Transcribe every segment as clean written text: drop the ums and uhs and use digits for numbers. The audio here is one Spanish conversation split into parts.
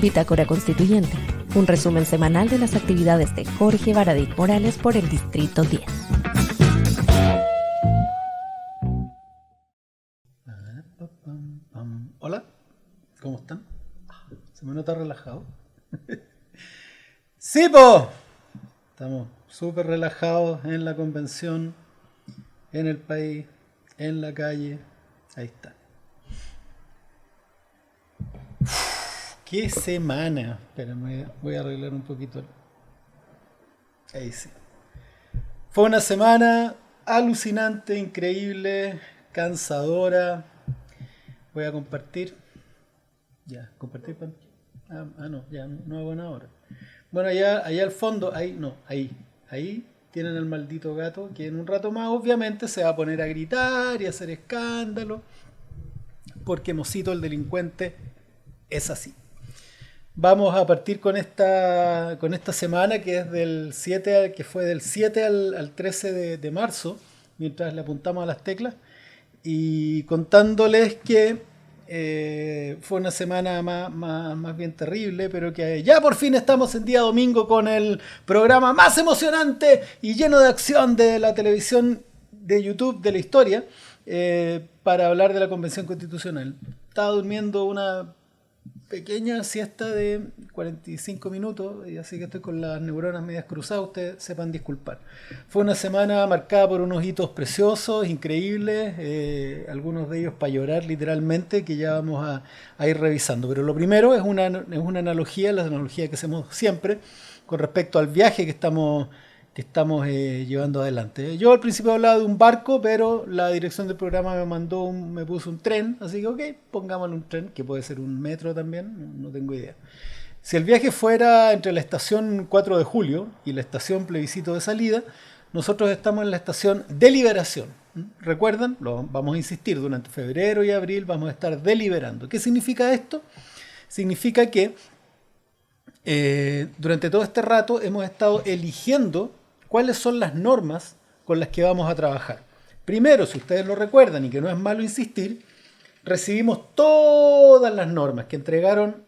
Bitácora Constituyente, un resumen semanal de las actividades de Jorge Baradit Morales por el Distrito 10. Hola, ¿cómo están? ¿Se me nota relajado? ¡Sí, po! Estamos súper relajados en la convención, en el país, en la calle. Ahí está. ¡Qué semana! Espérame, voy a arreglar un poquito. Ahí sí. Fue una semana alucinante, increíble, cansadora. Voy a compartir. Ya, compartir pantalla. No, ya no hago nada ahora. Bueno, allá al fondo, ahí tienen al maldito gato que en un rato más obviamente se va a poner a gritar y a hacer escándalo. Porque Mosito el delincuente es así. Vamos a partir con esta semana que es que fue del 7 al 13 de marzo, mientras le apuntamos a las teclas, y contándoles que fue una semana más bien terrible, pero que ya por fin estamos en día domingo con el programa más emocionante y lleno de acción de la televisión de YouTube de la historia, para hablar de la Convención Constitucional. Estaba durmiendo una pequeña siesta de 45 minutos, y así que estoy con las neuronas medias cruzadas, ustedes sepan disculpar. Fue una semana marcada por unos hitos preciosos, increíbles, algunos de ellos para llorar literalmente, que ya vamos a ir revisando. Pero lo primero es una analogía, la analogía que hacemos siempre, con respecto al viaje que estamos llevando adelante. Yo al principio hablaba de un barco, pero la dirección del programa me puso un tren, así que ok, pongámosle un tren, que puede ser un metro también, no tengo idea. Si el viaje fuera entre la estación 4 de julio y la estación plebiscito de salida, nosotros estamos en la estación deliberación. ¿Recuerdan? Vamos a insistir, durante febrero y abril vamos a estar deliberando. ¿Qué significa esto? Significa que durante todo este rato hemos estado eligiendo cuáles son las normas con las que vamos a trabajar. Primero, si ustedes lo recuerdan, y que no es malo insistir, recibimos todas las normas que entregaron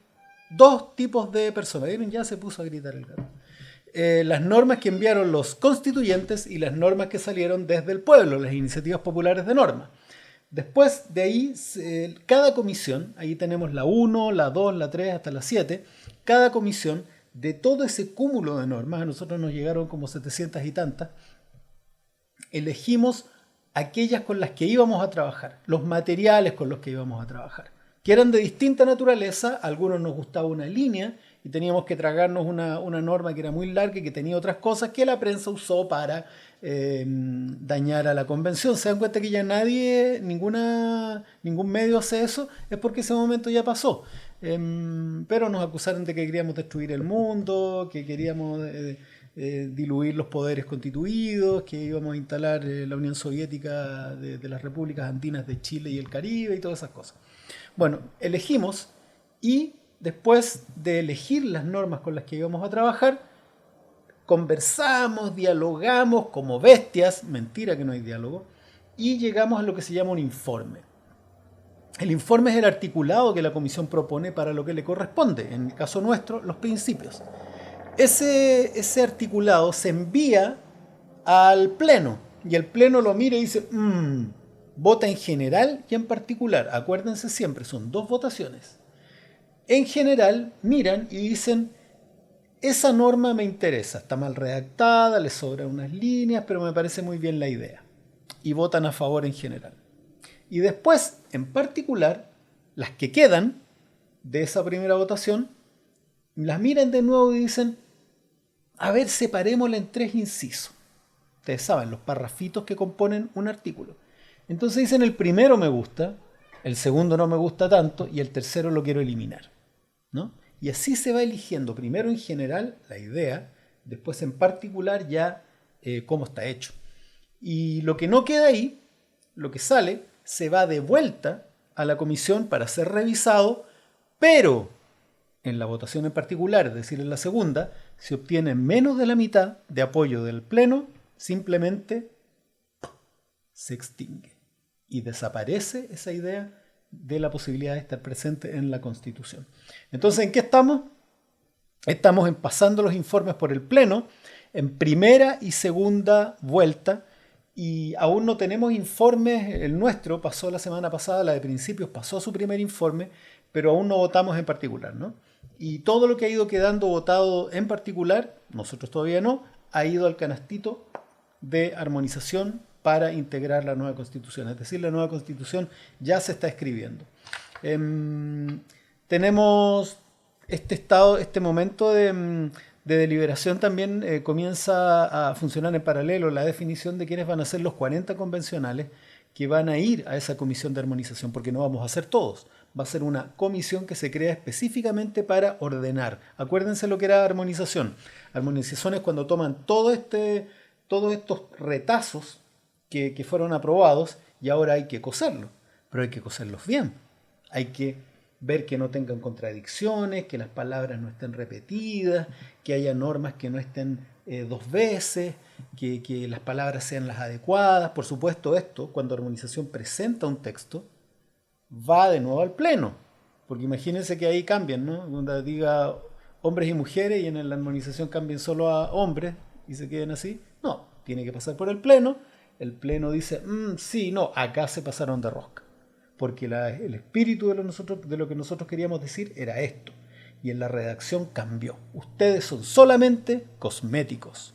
dos tipos de personas. ¿Vieron? Ya se puso a gritar el gato. Las normas que enviaron los constituyentes y las normas que salieron desde el pueblo, las iniciativas populares de normas. Después de ahí, cada comisión, ahí tenemos la 1, la 2, la 3, hasta la 7, cada comisión, de todo ese cúmulo de normas, a nosotros nos llegaron como 700 y tantas, elegimos aquellas con las que íbamos a trabajar, los materiales con los que íbamos a trabajar, que eran de distinta naturaleza. A algunos nos gustaba una línea y teníamos que tragarnos una norma que era muy larga y que tenía otras cosas que la prensa usó para dañar a la convención. Se dan cuenta que ya ningún medio hace eso, es porque ese momento ya pasó. Pero nos acusaron de que queríamos destruir el mundo, que queríamos diluir los poderes constituidos, que íbamos a instalar la Unión Soviética de las repúblicas andinas de Chile y el Caribe y todas esas cosas. Bueno, elegimos, y después de elegir las normas con las que íbamos a trabajar, conversamos, dialogamos como bestias, mentira que no hay diálogo, y llegamos a lo que se llama un informe. El informe es el articulado que la comisión propone para lo que le corresponde, en el caso nuestro, los principios. Ese articulado se envía al pleno, y el pleno lo mira y dice, vota en general y en particular. Acuérdense siempre, son dos votaciones. En general miran y dicen, esa norma me interesa, está mal redactada, le sobran unas líneas, pero me parece muy bien la idea. Y votan a favor en general. Y después, en particular, las que quedan de esa primera votación, las miran de nuevo y dicen, a ver, separémosla en 3 incisos. Ustedes saben, los parrafitos que componen un artículo. Entonces dicen, el primero me gusta, el segundo no me gusta tanto, y el tercero lo quiero eliminar, ¿no? Y así se va eligiendo, primero en general la idea, después en particular ya cómo está hecho. Y lo que no queda ahí, lo que sale, se va de vuelta a la comisión para ser revisado, pero en la votación en particular, es decir, en la segunda, se obtiene menos de la mitad de apoyo del pleno, simplemente se extingue y desaparece esa idea de la posibilidad de estar presente en la Constitución. Entonces, ¿en qué estamos? Estamos pasando los informes por el Pleno en primera y segunda vuelta y aún no tenemos informes. El nuestro pasó la semana pasada, la de principios pasó su primer informe, pero aún no votamos en particular, ¿no? Y todo lo que ha ido quedando votado en particular, nosotros todavía no, ha ido al canastito de armonización para integrar la nueva Constitución. Es decir, la nueva Constitución ya se está escribiendo. Tenemos este momento de deliberación también comienza a funcionar en paralelo la definición de quiénes van a ser los 40 convencionales que van a ir a esa comisión de armonización, porque no vamos a ser todos. Va a ser una comisión que se crea específicamente para ordenar. Acuérdense lo que era armonización. Armonización es cuando toman todos estos retazos que fueron aprobados y ahora hay que coserlos. Pero hay que coserlos bien. Hay que ver que no tengan contradicciones, que las palabras no estén repetidas, que haya normas que no estén dos veces, que las palabras sean las adecuadas. Por supuesto, esto, cuando armonización presenta un texto, va de nuevo al Pleno, porque imagínense que ahí cambian, ¿no? Cuando diga hombres y mujeres y en la armonización cambien solo a hombres y se queden así. No, tiene que pasar por el Pleno. El Pleno dice, sí, no, acá se pasaron de rosca, porque el espíritu de lo que nosotros queríamos decir era esto, y en la redacción cambió. Ustedes son solamente cosméticos,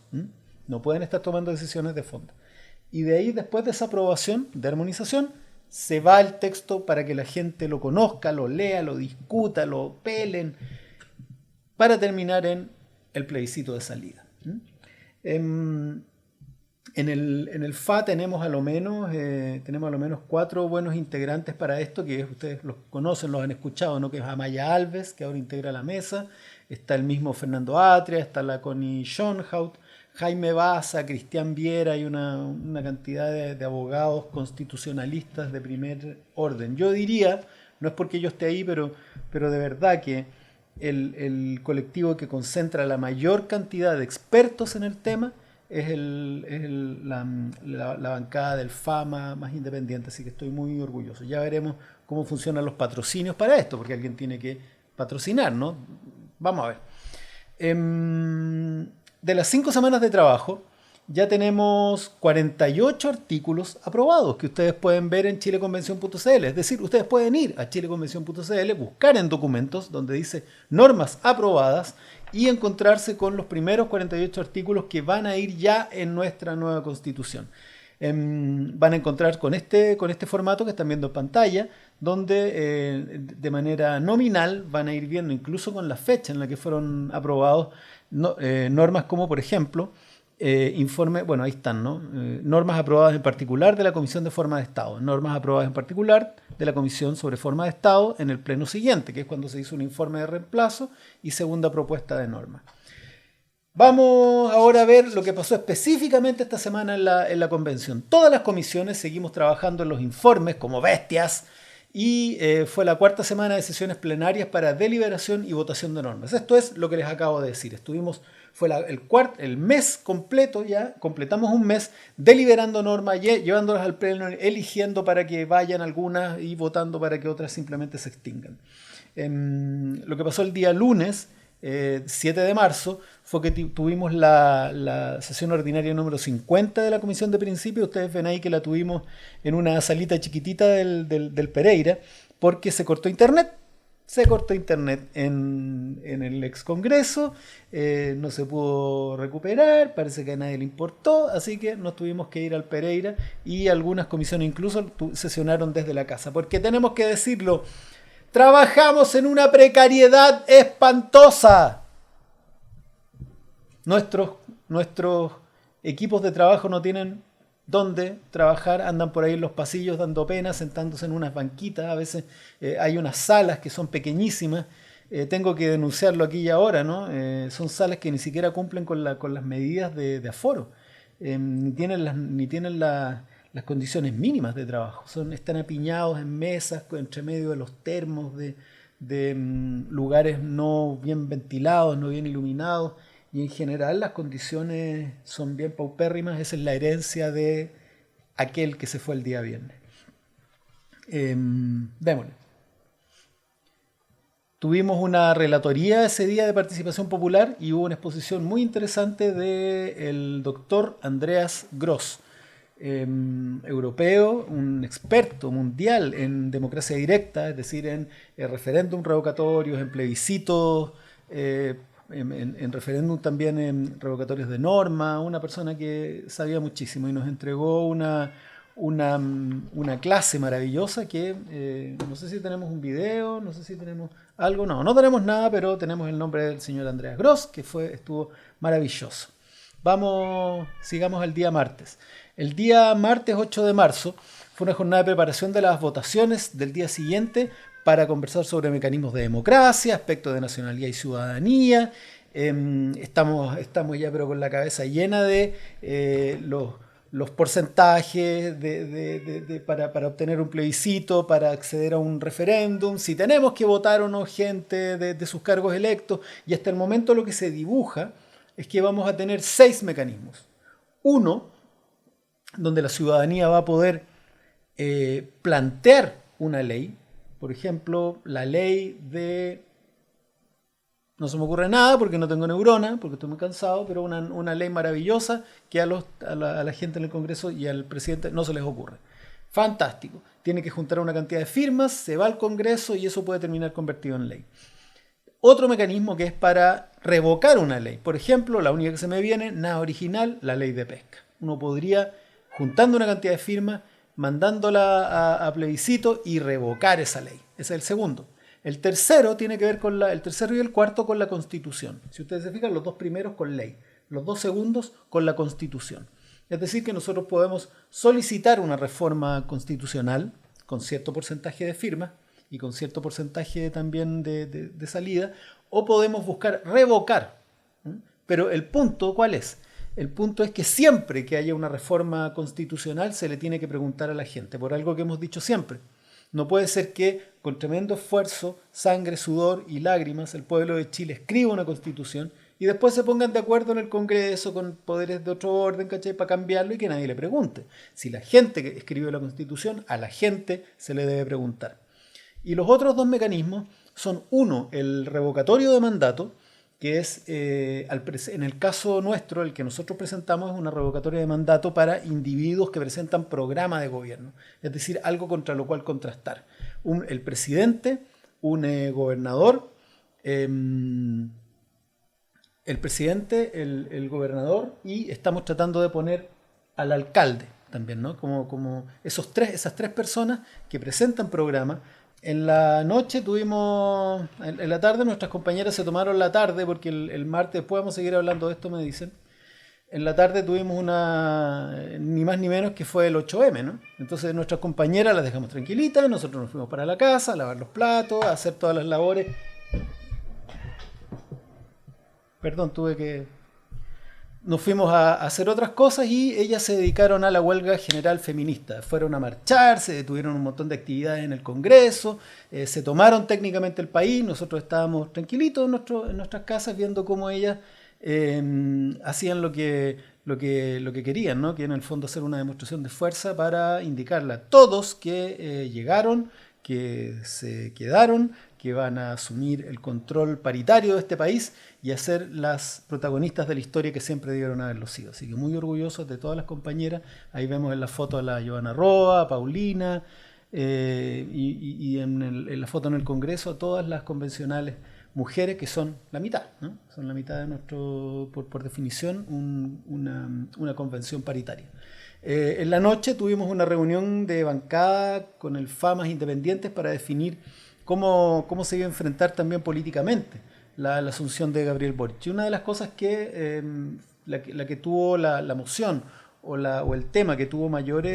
no pueden estar tomando decisiones de fondo. Y de ahí, después de esa aprobación de armonización, se va el texto para que la gente lo conozca, lo lea, lo discuta, lo pelen, para terminar en el plebiscito de salida. En el FA tenemos a lo menos 4 buenos integrantes para esto, que ustedes los conocen, los han escuchado, ¿no? Que es Amaya Alves, que ahora integra la mesa, está el mismo Fernando Atria, está la Connie Schonhaut, Jaime Baza, Cristian Viera y una cantidad de abogados constitucionalistas de primer orden. Yo diría, no es porque yo esté ahí, pero de verdad que el colectivo que concentra la mayor cantidad de expertos en el tema es la bancada del FAMA más independiente, así que estoy muy orgulloso. Ya veremos cómo funcionan los patrocinios para esto, porque alguien tiene que patrocinar, ¿no? Vamos a ver. De las 5 semanas de trabajo, ya tenemos 48 artículos aprobados que ustedes pueden ver en chileconvención.cl. Es decir, ustedes pueden ir a chileconvención.cl, buscar en documentos donde dice normas aprobadas y encontrarse con los primeros 48 artículos que van a ir ya en nuestra nueva Constitución. Van a encontrar con este formato que están viendo en pantalla, donde de manera nominal van a ir viendo, incluso con la fecha en la que fueron aprobados, normas como, por ejemplo, ahí están, ¿no? Normas aprobadas en particular de la Comisión de Forma de Estado, normas aprobadas en particular de la Comisión sobre Forma de Estado en el pleno siguiente, que es cuando se hizo un informe de reemplazo y segunda propuesta de norma. Vamos ahora a ver lo que pasó específicamente esta semana en la convención. Todas las comisiones seguimos trabajando en los informes como bestias y fue la 4ª semana de sesiones plenarias para deliberación y votación de normas. Esto es lo que les acabo de decir. Fue el mes completo, ya completamos un mes deliberando normas, llevándolas al pleno, eligiendo para que vayan algunas y votando para que otras simplemente se extingan. Lo que pasó el día lunes, 7 de marzo, fue que tuvimos la sesión ordinaria número 50 de la Comisión de Principios. Ustedes ven ahí que la tuvimos en una salita chiquitita del Pereira, porque se cortó internet. Se cortó internet en el ex Congreso, no se pudo recuperar, parece que a nadie le importó, así que nos tuvimos que ir al Pereira y algunas comisiones incluso sesionaron desde la casa, porque tenemos que decirlo, trabajamos en una precariedad espantosa. Nuestros equipos de trabajo no tienen dónde trabajar, andan por ahí en los pasillos dando pena, sentándose en unas banquitas, a veces hay unas salas que son pequeñísimas, tengo que denunciarlo aquí y ahora, ¿no? Son salas que ni siquiera cumplen con las medidas de aforo, ni tienen las condiciones mínimas de trabajo, están apiñados en mesas entre medio de los termos, de lugares no bien ventilados, no bien iluminados, y en general las condiciones son bien paupérrimas. Esa es la herencia de aquel que se fue el día viernes. Démosle. Tuvimos una relatoría ese día de participación popular y hubo una exposición muy interesante del doctor Andreas Gross, europeo, un experto mundial en democracia directa, es decir, en referéndum revocatorios, en plebiscitos, en referéndum también en revocatorios de norma, una persona que sabía muchísimo y nos entregó una clase maravillosa que no sé si tenemos un video, no sé si tenemos algo, no tenemos nada, pero tenemos el nombre del señor Andreas Gross, que estuvo maravilloso. Sigamos al día martes. El día martes 8 de marzo fue una jornada de preparación de las votaciones del día siguiente para conversar sobre mecanismos de democracia, aspectos de nacionalidad y ciudadanía. Estamos ya pero con la cabeza llena de los porcentajes para obtener un plebiscito, para acceder a un referéndum, si tenemos que votar o no gente de sus cargos electos. Y hasta el momento lo que se dibuja es que vamos a tener 6 mecanismos. Uno, donde la ciudadanía va a poder plantear una ley, por ejemplo, la ley de... No se me ocurre nada porque no tengo neurona, porque estoy muy cansado, pero una ley maravillosa que a la gente en el Congreso y al presidente no se les ocurre. Fantástico. Tiene que juntar una cantidad de firmas, se va al Congreso y eso puede terminar convertido en ley. Otro mecanismo que es para revocar una ley. Por ejemplo, la única que se me viene, nada original, la ley de pesca. Uno podría, juntando una cantidad de firmas, mandándola a plebiscito y revocar esa ley. Ese es el segundo. El tercero tiene que ver el tercero y el cuarto con la Constitución. Si ustedes se fijan, los 2 primeros con ley, los 2 segundos con la Constitución. Es decir, que nosotros podemos solicitar una reforma constitucional con cierto porcentaje de firmas y con cierto porcentaje también de salida, o podemos buscar revocar. Pero el punto, ¿cuál es? El punto es que siempre que haya una reforma constitucional se le tiene que preguntar a la gente, por algo que hemos dicho siempre. No puede ser que con tremendo esfuerzo, sangre, sudor y lágrimas el pueblo de Chile escriba una constitución y después se pongan de acuerdo en el Congreso con poderes de otro orden, ¿cachai?, para cambiarlo y que nadie le pregunte. Si la gente que escribió la constitución, a la gente se le debe preguntar. Y los otros 2 mecanismos son, uno, el revocatorio de mandato, que es, en el caso nuestro, el que nosotros presentamos es una revocatoria de mandato para individuos que presentan programa de gobierno, es decir, algo contra lo cual contrastar. El presidente, un gobernador, el presidente, el gobernador, y estamos tratando de poner al alcalde también, ¿no? Como esas 3 personas que presentan programa. En la noche en la tarde nuestras compañeras se tomaron la tarde, porque el martes podemos seguir hablando de esto, me dicen. En la tarde tuvimos ni más ni menos que fue el 8M, ¿no? Entonces nuestras compañeras las dejamos tranquilitas, nosotros nos fuimos para la casa, a lavar los platos, a hacer todas las labores. Perdón, nos fuimos a hacer otras cosas y ellas se dedicaron a la huelga general feminista. Fueron a marchar, se detuvieron un montón de actividades en el Congreso, se tomaron técnicamente el país. Nosotros estábamos tranquilitos en nuestras casas viendo cómo ellas hacían lo que querían, ¿no? Que en el fondo hacer una demostración de fuerza para indicarle a todos que llegaron, que se quedaron, que van a asumir el control paritario de este país y a ser las protagonistas de la historia que siempre debieron haberlo sido. Así que muy orgullosos de todas las compañeras. Ahí vemos en la foto a la Giovanna Roa, a Paulina, y en la foto en el Congreso a todas las convencionales mujeres, que son la mitad, ¿no? Son la mitad de nuestro, por definición, una convención paritaria. En la noche tuvimos una reunión de bancada con el FAMAS Independientes para definir cómo se iba a enfrentar también políticamente la asunción de Gabriel Boric. Y una de las cosas que la que tuvo la moción o el tema que tuvo mayor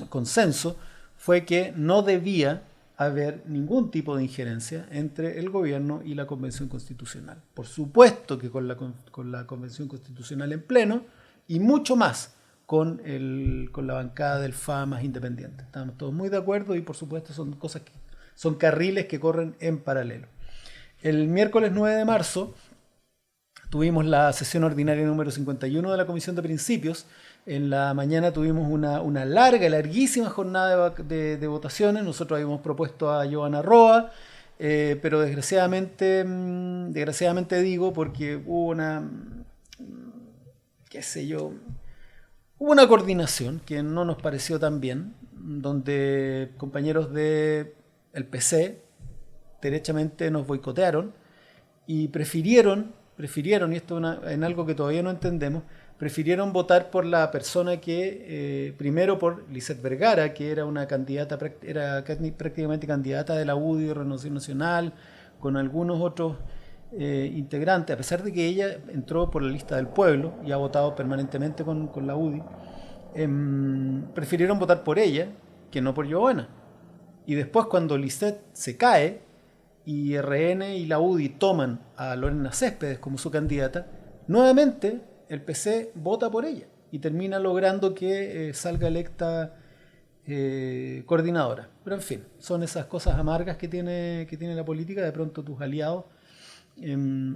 consenso fue que no debía haber ningún tipo de injerencia entre el gobierno y la Convención Constitucional. Por supuesto que con la Convención Constitucional en pleno y mucho más con la bancada del FAMAS Independiente. Estamos todos muy de acuerdo y por supuesto son carriles que corren en paralelo. El miércoles 9 de marzo tuvimos la sesión ordinaria número 51 de la Comisión de Principios, En la mañana tuvimos una larguísima jornada de votaciones. Nosotros habíamos propuesto a Giovanna Roa, pero desgraciadamente digo, porque hubo hubo una coordinación que no nos pareció tan bien, donde compañeros del PC derechamente nos boicotearon y prefirieron, y esto en algo que todavía no entendemos, prefirieron votar por la persona que, primero por Lisette Vergara, que era una candidata, era prácticamente candidata de la UDI de Renovación Nacional, con algunos otros integrantes, a pesar de que ella entró por la lista del pueblo y ha votado permanentemente con la UDI, prefirieron votar por ella que no por Giovanna. Y después, cuando Lisette se cae y RN y la UDI toman a Lorena Céspedes como su candidata, nuevamente el PC vota por ella y termina logrando que salga electa coordinadora. Pero en fin, son esas cosas amargas que tiene la política, de pronto tus aliados.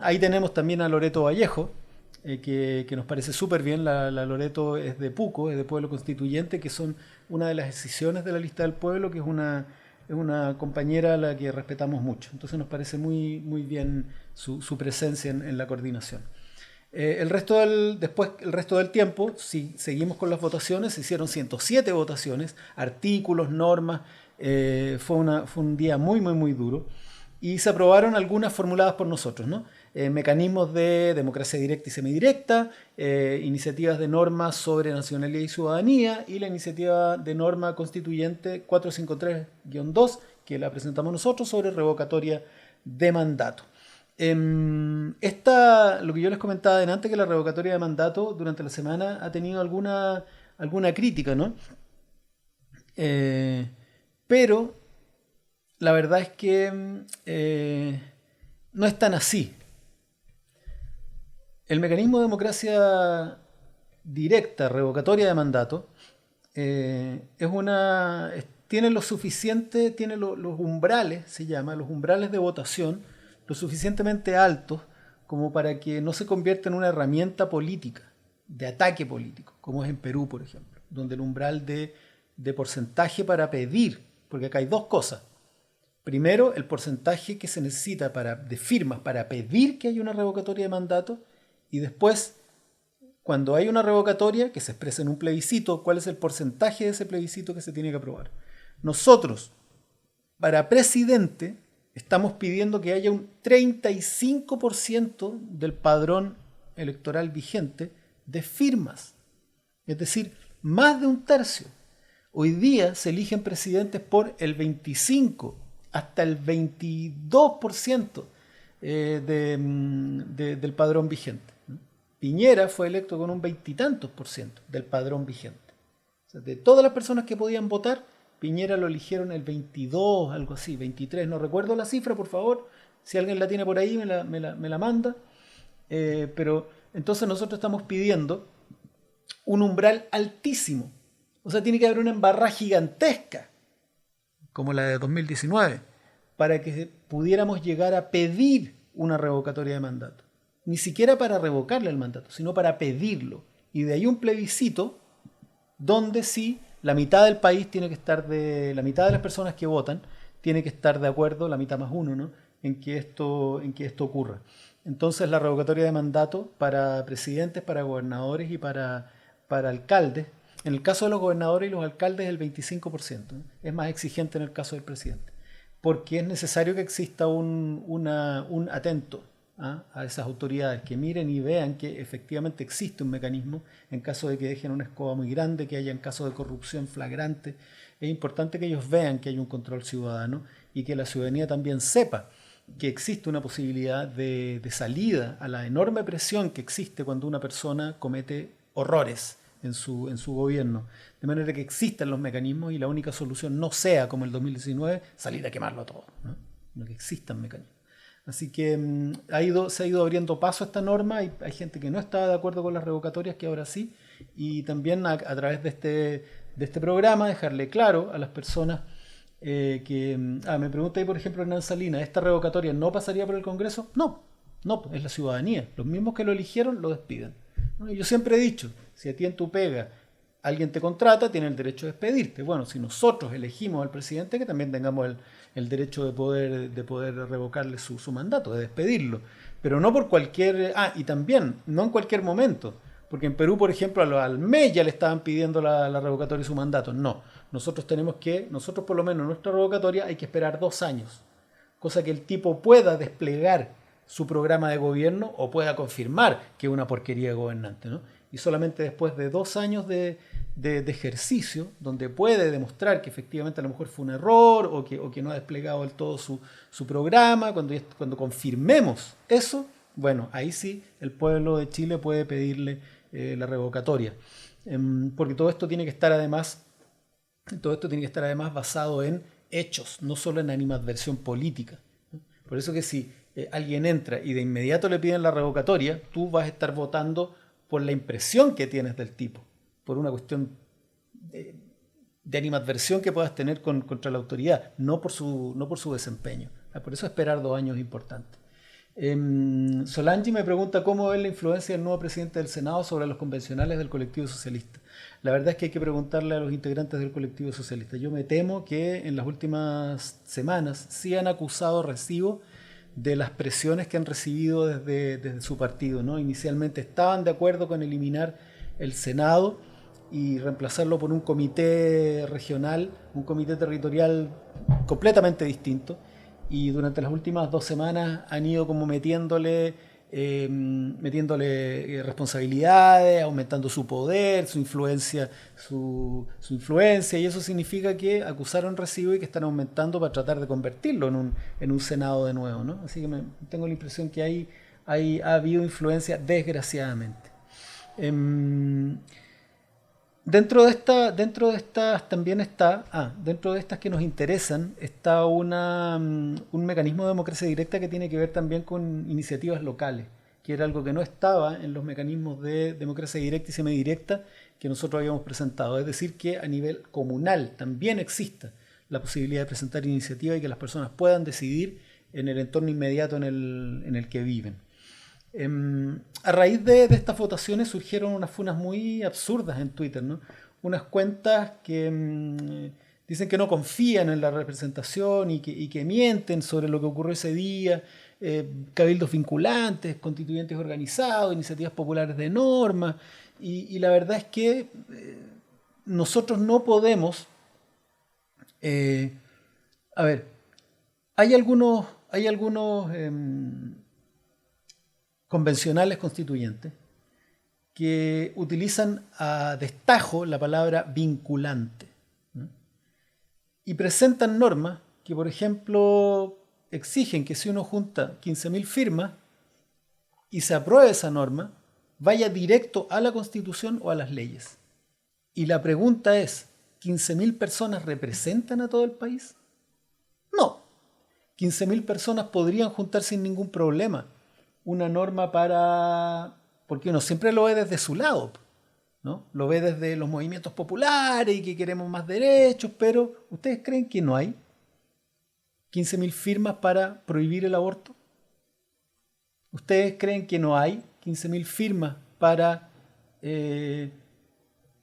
Ahí tenemos también a Loreto Vallejo, que nos parece súper bien. La Loreto es de Puco, es de Pueblo Constituyente, que son una de las decisiones de la lista del pueblo, que es una compañera a la que respetamos mucho. Entonces nos parece muy, muy bien su presencia en la coordinación. El resto del tiempo, si seguimos con las votaciones, se hicieron 107 votaciones, artículos, normas, fue un día muy, muy, muy duro, y se aprobaron algunas formuladas por nosotros, ¿no? Mecanismos de democracia directa y semidirecta, iniciativas de normas sobre nacionalidad y ciudadanía, y la iniciativa de norma constituyente 453-2, que la presentamos nosotros, sobre revocatoria de mandato. Lo que yo les comentaba antes, que la revocatoria de mandato durante la semana ha tenido alguna crítica, ¿no? Pero la verdad es que no es tan así. El mecanismo de democracia directa, revocatoria de mandato, tiene lo suficiente, tiene los umbrales, se llama, los umbrales de votación, lo suficientemente altos como para que no se convierta en una herramienta política, de ataque político, como es en Perú, por ejemplo, donde el umbral de porcentaje para pedir, porque acá hay dos cosas. Primero, el porcentaje que se necesita de firmas para pedir que haya una revocatoria de mandato, y después, cuando hay una revocatoria, que se expresa en un plebiscito, cuál es el porcentaje de ese plebiscito que se tiene que aprobar. Nosotros, para presidente, estamos pidiendo que haya un 35% del padrón electoral vigente de firmas. Es decir, más de un tercio. Hoy día se eligen presidentes por el 25 hasta el 22% del padrón vigente. Piñera fue electo con un 20 y tantos % del padrón vigente. O sea, de todas las personas que podían votar, Piñera lo eligieron el 22, algo así, 23, no recuerdo la cifra, por favor, si alguien la tiene por ahí me la manda. Pero entonces nosotros estamos pidiendo un umbral altísimo. O sea, tiene que haber una embarrada gigantesca, como la de 2019, para que pudiéramos llegar a pedir una revocatoria de mandato. Ni siquiera para revocarle el mandato, sino para pedirlo. Y de ahí un plebiscito donde sí la mitad del país tiene que estar la mitad de las personas que votan tiene que estar de acuerdo, la mitad más uno, ¿no?, en que esto ocurra. Entonces la revocatoria de mandato para presidentes, para gobernadores y para alcaldes, en el caso de los gobernadores y los alcaldes el 25%, ¿no? Es más exigente en el caso del presidente, porque es necesario que exista un atento a esas autoridades, que miren y vean que efectivamente existe un mecanismo en caso de que dejen una escoba muy grande, que haya en caso de corrupción flagrante. Es importante que ellos vean que hay un control ciudadano y que la ciudadanía también sepa que existe una posibilidad de salida a la enorme presión que existe cuando una persona comete horrores en su gobierno. De manera que existan los mecanismos y la única solución no sea, como el 2019, salir a quemarlo todo, ¿no? Sino que existan mecanismos. Así que se ha ido abriendo paso a esta norma. Hay gente que no estaba de acuerdo con las revocatorias, que ahora sí. Y también a través de este programa dejarle claro a las personas me pregunta ahí, por ejemplo, Hernán Salinas, ¿esta revocatoria no pasaría por el Congreso? No, es la ciudadanía. Los mismos que lo eligieron lo despiden, ¿no? Y yo siempre he dicho, Si a ti en tu pega alguien te contrata, tiene el derecho de despedirte. Bueno, si nosotros elegimos al presidente, que también tengamos el derecho de poder revocarle su mandato, de despedirlo. Pero no por cualquier... y también, no en cualquier momento. Porque en Perú, por ejemplo, al mes ya le estaban pidiendo la revocatoria de su mandato. No, nosotros por lo menos en nuestra revocatoria hay que esperar 2 años. Cosa que el tipo pueda desplegar su programa de gobierno o pueda confirmar que es una porquería de gobernante, ¿no? Y solamente después de 2 años de ejercicio, donde puede demostrar que efectivamente a lo mejor fue un error o que no ha desplegado del todo su programa, cuando confirmemos eso, bueno, ahí sí el pueblo de Chile puede pedirle la revocatoria. Porque todo esto tiene que estar además basado en hechos, no solo en animadversión política. Por eso que si alguien entra y de inmediato le piden la revocatoria, tú vas a estar votando por la impresión que tienes del tipo, por una cuestión de animadversión que puedas tener contra la autoridad, no por su desempeño. Por eso esperar 2 años es importante. Solange me pregunta cómo ve la influencia del nuevo presidente del Senado sobre los convencionales del colectivo socialista. La verdad es que hay que preguntarle a los integrantes del colectivo socialista. Yo me temo que en las últimas semanas sí han acusado recibo de las presiones que han recibido desde su partido, ¿no? Inicialmente estaban de acuerdo con eliminar el Senado y reemplazarlo por un comité regional, un comité territorial completamente distinto. Y durante las últimas 2 semanas han ido como metiéndole responsabilidades, aumentando su poder, su influencia, y eso significa que acusaron recibo y que están aumentando para tratar de convertirlo en un Senado de nuevo, ¿no? Así que tengo la impresión que ha habido influencia, desgraciadamente. Dentro de estas también está, dentro de estas que nos interesan, está un mecanismo de democracia directa que tiene que ver también con iniciativas locales, que era algo que no estaba en los mecanismos de democracia directa y semidirecta que nosotros habíamos presentado. Es decir, que a nivel comunal también exista la posibilidad de presentar iniciativas y que las personas puedan decidir en el entorno inmediato en el que viven. A raíz de estas votaciones surgieron unas funas muy absurdas en Twitter, ¿no? Unas cuentas que dicen que no confían en la representación y que mienten sobre lo que ocurrió ese día, cabildos vinculantes, constituyentes organizados, iniciativas populares de norma, y la verdad es que nosotros no podemos... hay algunos convencionales constituyentes que utilizan a destajo la palabra vinculante, ¿no? Y presentan normas que, por ejemplo, exigen que si uno junta 15.000 firmas y se apruebe esa norma, vaya directo a la Constitución o a las leyes. Y la pregunta es, ¿15.000 personas representan a todo el país? No. 15.000 personas podrían juntar sin ningún problema una norma porque uno siempre lo ve desde su lado, ¿no? Lo ve desde los movimientos populares y que queremos más derechos, pero ¿ustedes creen que no hay 15.000 firmas para prohibir el aborto? ¿Ustedes creen que no hay 15.000 firmas para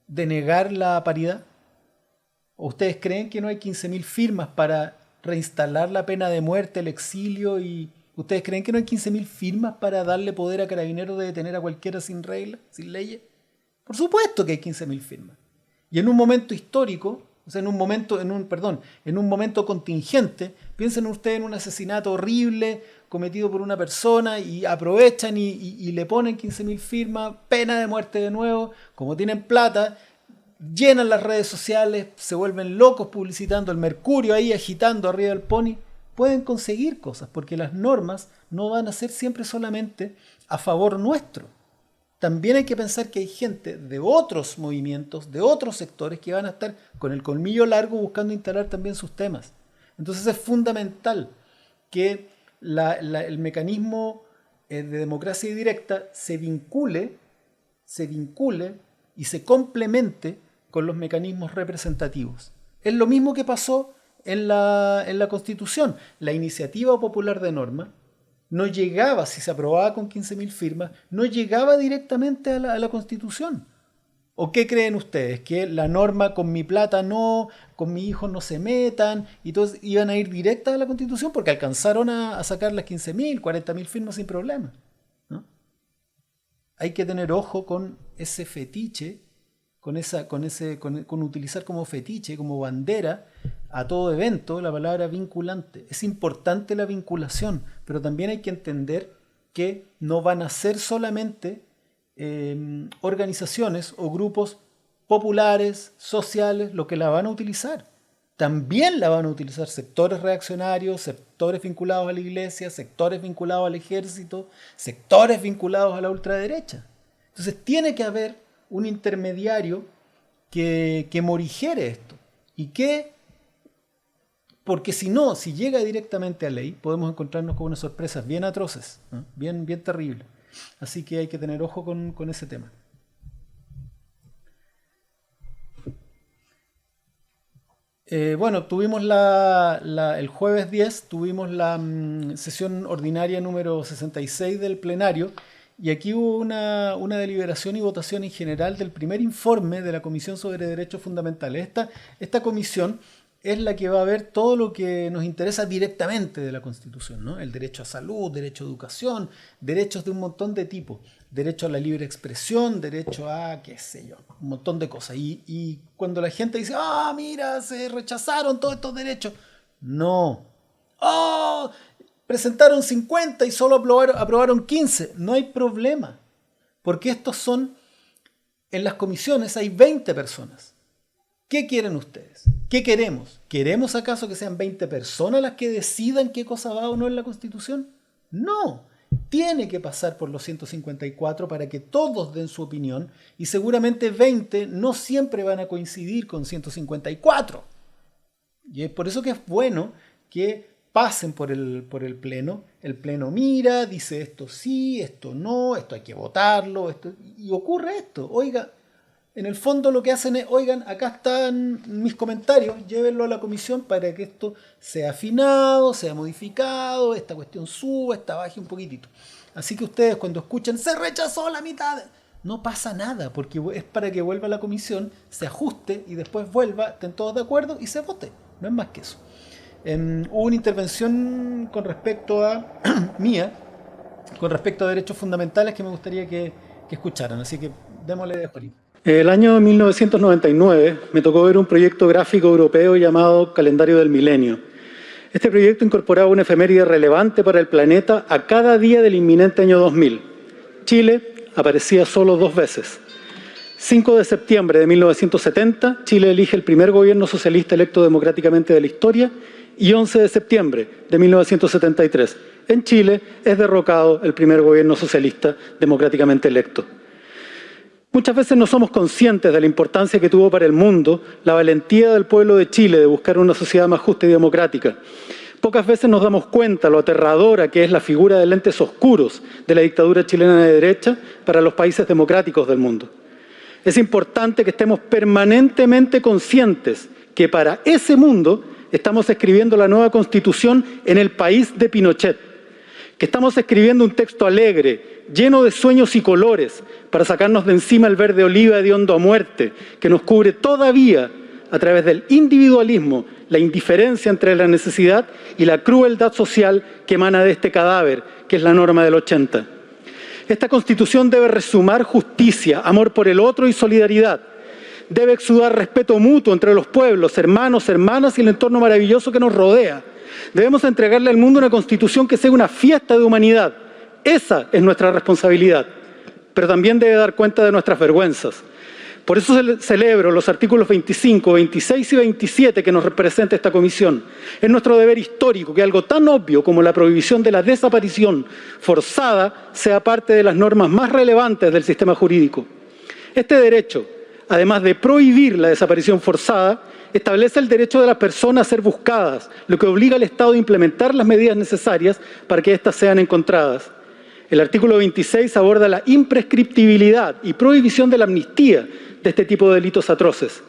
denegar la paridad? ¿O ustedes creen que no hay 15.000 firmas para reinstalar la pena de muerte, el exilio y... ¿Ustedes creen que no hay 15.000 firmas para darle poder a Carabineros de detener a cualquiera sin reglas, sin leyes? Por supuesto que hay 15.000 firmas. Y en un momento histórico, o sea, en un momento contingente, piensen ustedes en un asesinato horrible cometido por una persona y aprovechan y le ponen 15.000 firmas, pena de muerte de nuevo, como tienen plata, llenan las redes sociales, se vuelven locos publicitando el mercurio ahí, agitando arriba del pony. Pueden conseguir cosas, porque las normas no van a ser siempre solamente a favor nuestro. También hay que pensar que hay gente de otros movimientos, de otros sectores, que van a estar con el colmillo largo buscando instalar también sus temas. Entonces es fundamental que el mecanismo de democracia directa se vincule y se complemente con los mecanismos representativos. Es lo mismo que pasó en la Constitución. La iniciativa popular de norma no llegaba, si se aprobaba con 15.000 firmas, no llegaba directamente a la Constitución. ¿O qué creen ustedes? ¿Que la norma con mi plata no, con mi hijo no se metan? Y todos iban a ir directas a la Constitución porque alcanzaron a sacar las 15.000, 40.000 firmas sin problema, ¿no? Hay que tener ojo con ese fetiche, con utilizar como fetiche, como bandera a todo evento la palabra vinculante. Es importante la vinculación, pero también hay que entender que no van a ser solamente organizaciones o grupos populares, sociales, lo que la van a utilizar. También la van a utilizar sectores reaccionarios, sectores vinculados a la iglesia, sectores vinculados al ejército, sectores vinculados a la ultraderecha. Entonces tiene que haber un intermediario que morigere esto. Porque si no, si llega directamente a ley, podemos encontrarnos con unas sorpresas bien atroces, ¿no? bien terribles. Así que hay que tener ojo con ese tema. Bueno, tuvimos el jueves 10, tuvimos la sesión ordinaria número 66 del plenario, y aquí hubo una deliberación y votación en general del primer informe de la Comisión sobre Derechos Fundamentales. Esta comisión es la que va a ver todo lo que nos interesa directamente de la Constitución, ¿no? El derecho a salud, derecho a educación, derechos de un montón de tipos, derecho a la libre expresión, derecho a, qué sé yo, un montón de cosas. Y cuando la gente dice, mira, se rechazaron todos estos derechos, no. Presentaron 50 y solo aprobaron 15. No hay problema, porque estos son, en las comisiones hay 20 personas. ¿Qué quieren ustedes? ¿Qué queremos? ¿Queremos acaso que sean 20 personas las que decidan qué cosa va o no en la Constitución? No. Tiene que pasar por los 154 para que todos den su opinión, y seguramente 20 no siempre van a coincidir con 154. Y es por eso que es bueno que pasen por el Pleno. El Pleno mira, dice esto sí, esto no, esto hay que votarlo, y ocurre esto. Oiga, en el fondo lo que hacen es, oigan, acá están mis comentarios, llévenlo a la comisión para que esto sea afinado, sea modificado, esta cuestión suba, esta baje un poquitito. Así que ustedes cuando escuchan, se rechazó la mitad, no pasa nada, porque es para que vuelva a la comisión, se ajuste y después vuelva, estén todos de acuerdo y se vote. No es más que eso. Hubo una intervención con respecto a mía, con respecto a derechos fundamentales que me gustaría que escucharan, así que démosle de Juanito. El año 1999 me tocó ver un proyecto gráfico europeo llamado Calendario del Milenio. Este proyecto incorporaba una efeméride relevante para el planeta a cada día del inminente año 2000. Chile aparecía solo 2 veces. 5 de septiembre de 1970, Chile elige el primer gobierno socialista electo democráticamente de la historia, y 11 de septiembre de 1973, en Chile es derrocado el primer gobierno socialista democráticamente electo. Muchas veces no somos conscientes de la importancia que tuvo para el mundo la valentía del pueblo de Chile de buscar una sociedad más justa y democrática. Pocas veces nos damos cuenta lo aterradora que es la figura de lentes oscuros de la dictadura chilena de derecha para los países democráticos del mundo. Es importante que estemos permanentemente conscientes que para ese mundo estamos escribiendo la nueva Constitución en el país de Pinochet, que estamos escribiendo un texto alegre, lleno de sueños y colores, para sacarnos de encima el verde oliva hediondo a muerte, que nos cubre todavía a través del individualismo, la indiferencia entre la necesidad y la crueldad social que emana de este cadáver, que es la norma del 80. Esta Constitución debe resumar justicia, amor por el otro y solidaridad. Debe exudar respeto mutuo entre los pueblos, hermanos, hermanas y el entorno maravilloso que nos rodea. Debemos entregarle al mundo una Constitución que sea una fiesta de humanidad. Esa es nuestra responsabilidad, pero también debe dar cuenta de nuestras vergüenzas. Por eso celebro los artículos 25, 26 y 27 que nos representa esta comisión. Es nuestro deber histórico que algo tan obvio como la prohibición de la desaparición forzada sea parte de las normas más relevantes del sistema jurídico. Este derecho, además de prohibir la desaparición forzada, establece el derecho de las personas a ser buscadas, lo que obliga al Estado a implementar las medidas necesarias para que éstas sean encontradas. El artículo 26 aborda la imprescriptibilidad y prohibición de la amnistía de este tipo de delitos atroces.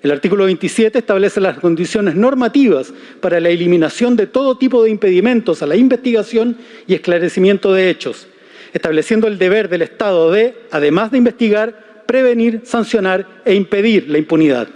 El artículo 27 establece las condiciones normativas para la eliminación de todo tipo de impedimentos a la investigación y esclarecimiento de hechos, estableciendo el deber del Estado de, además de investigar, evitar, prevenir, sancionar e impedir la impunidad.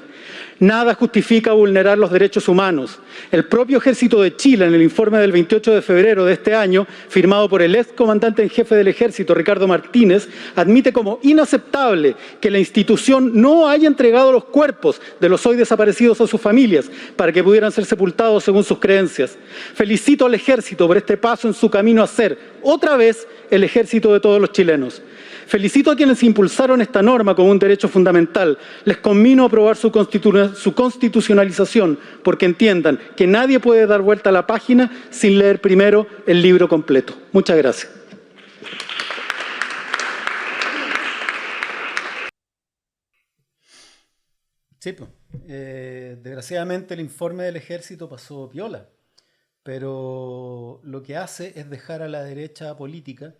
Nada justifica vulnerar los derechos humanos. El propio Ejército de Chile, en el informe del 28 de febrero de este año, firmado por el ex comandante en jefe del Ejército, Ricardo Martínez, admite como inaceptable que la institución no haya entregado los cuerpos de los hoy desaparecidos a sus familias para que pudieran ser sepultados según sus creencias. Felicito al Ejército por este paso en su camino a ser, otra vez, el Ejército de todos los chilenos. Felicito a quienes impulsaron esta norma como un derecho fundamental. Les conmino a aprobar su constitucionalización, porque entiendan que nadie puede dar vuelta a la página sin leer primero el libro completo. Muchas gracias. Sí, pues. Desgraciadamente el informe del Ejército pasó piola, pero lo que hace es dejar a la derecha política,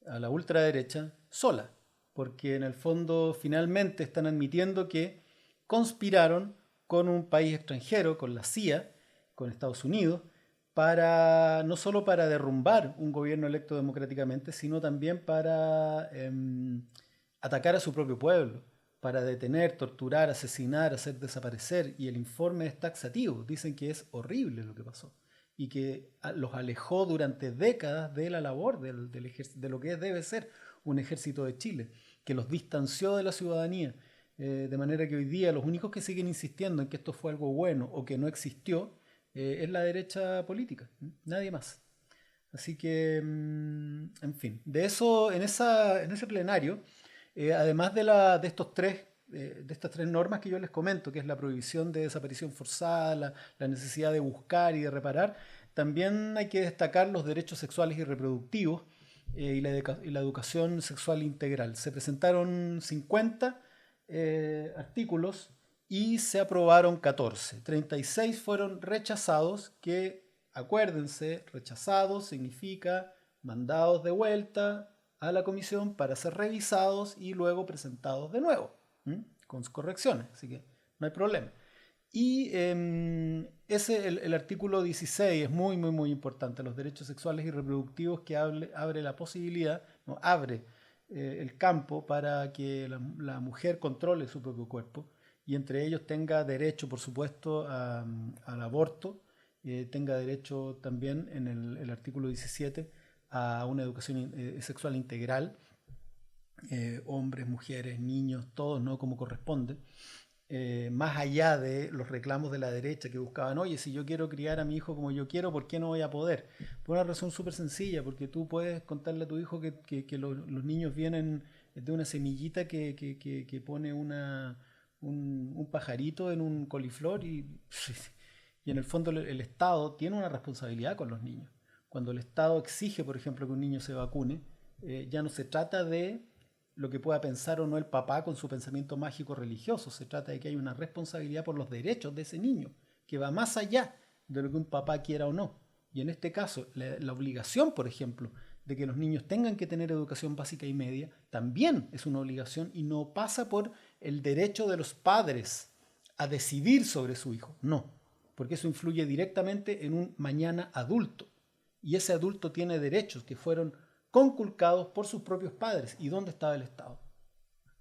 a la ultraderecha, sola, porque en el fondo finalmente están admitiendo que conspiraron con un país extranjero, con la CIA, con Estados Unidos, para no solo para derrumbar un gobierno electo democráticamente, sino también para atacar a su propio pueblo, para detener, torturar, asesinar, hacer desaparecer. Y el informe es taxativo, dicen que es horrible lo que pasó y que los alejó durante décadas de la labor de lo que debe ser un ejército de Chile, que los distanció de la ciudadanía, de manera que hoy día los únicos que siguen insistiendo en que esto fue algo bueno o que no existió es la derecha política, nadie más. Así que, en fin, de eso, en ese plenario, además de estas tres normas que yo les comento, que es la prohibición de desaparición forzada, la necesidad de buscar y de reparar, también hay que destacar los derechos sexuales y reproductivos y la educación sexual integral. Se presentaron 50 artículos y se aprobaron 14. 36 fueron rechazados, que, acuérdense, rechazados significa mandados de vuelta a la comisión para ser revisados y luego presentados de nuevo, con correcciones, así que no hay problema. Y el artículo 16 es muy, muy, muy importante, los derechos sexuales y reproductivos, que abre la posibilidad, no, abre el campo para que la mujer controle su propio cuerpo y entre ellos tenga derecho, por supuesto, al aborto, tenga derecho también en el artículo 17 a una educación sexual integral, hombres, mujeres, niños, todos, ¿no?, como corresponde. Más allá de los reclamos de la derecha que buscaban, oye, si yo quiero criar a mi hijo como yo quiero, ¿por qué no voy a poder? Por una razón súper sencilla, porque tú puedes contarle a tu hijo que los niños vienen de una semillita que pone un pajarito en un coliflor y en el fondo el Estado tiene una responsabilidad con los niños. Cuando el Estado exige, por ejemplo, que un niño se vacune, ya no se trata de lo que pueda pensar o no el papá con su pensamiento mágico religioso. Se trata de que hay una responsabilidad por los derechos de ese niño, que va más allá de lo que un papá quiera o no. Y en este caso, la obligación, por ejemplo, de que los niños tengan que tener educación básica y media, también es una obligación y no pasa por el derecho de los padres a decidir sobre su hijo. No, porque eso influye directamente en un mañana adulto. Y ese adulto tiene derechos que fueron conculcados por sus propios padres. ¿Y dónde estaba el Estado?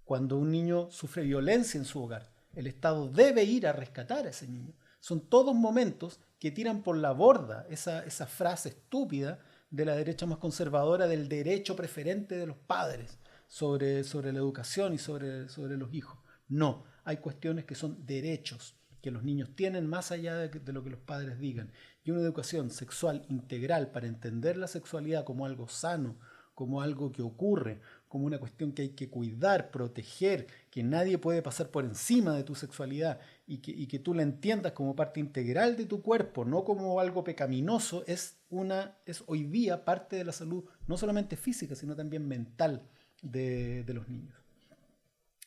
Cuando un niño sufre violencia en su hogar, el Estado debe ir a rescatar a ese niño. Son todos momentos que tiran por la borda esa frase estúpida de la derecha más conservadora del derecho preferente de los padres sobre la educación y sobre los hijos. No, hay cuestiones que son derechos que los niños tienen más allá de lo que los padres digan. Y una educación sexual integral para entender la sexualidad como algo sano, como algo que ocurre, como una cuestión que hay que cuidar, proteger, que nadie puede pasar por encima de tu sexualidad y que tú la entiendas como parte integral de tu cuerpo, no como algo pecaminoso, es hoy día parte de la salud, no solamente física, sino también mental de los niños.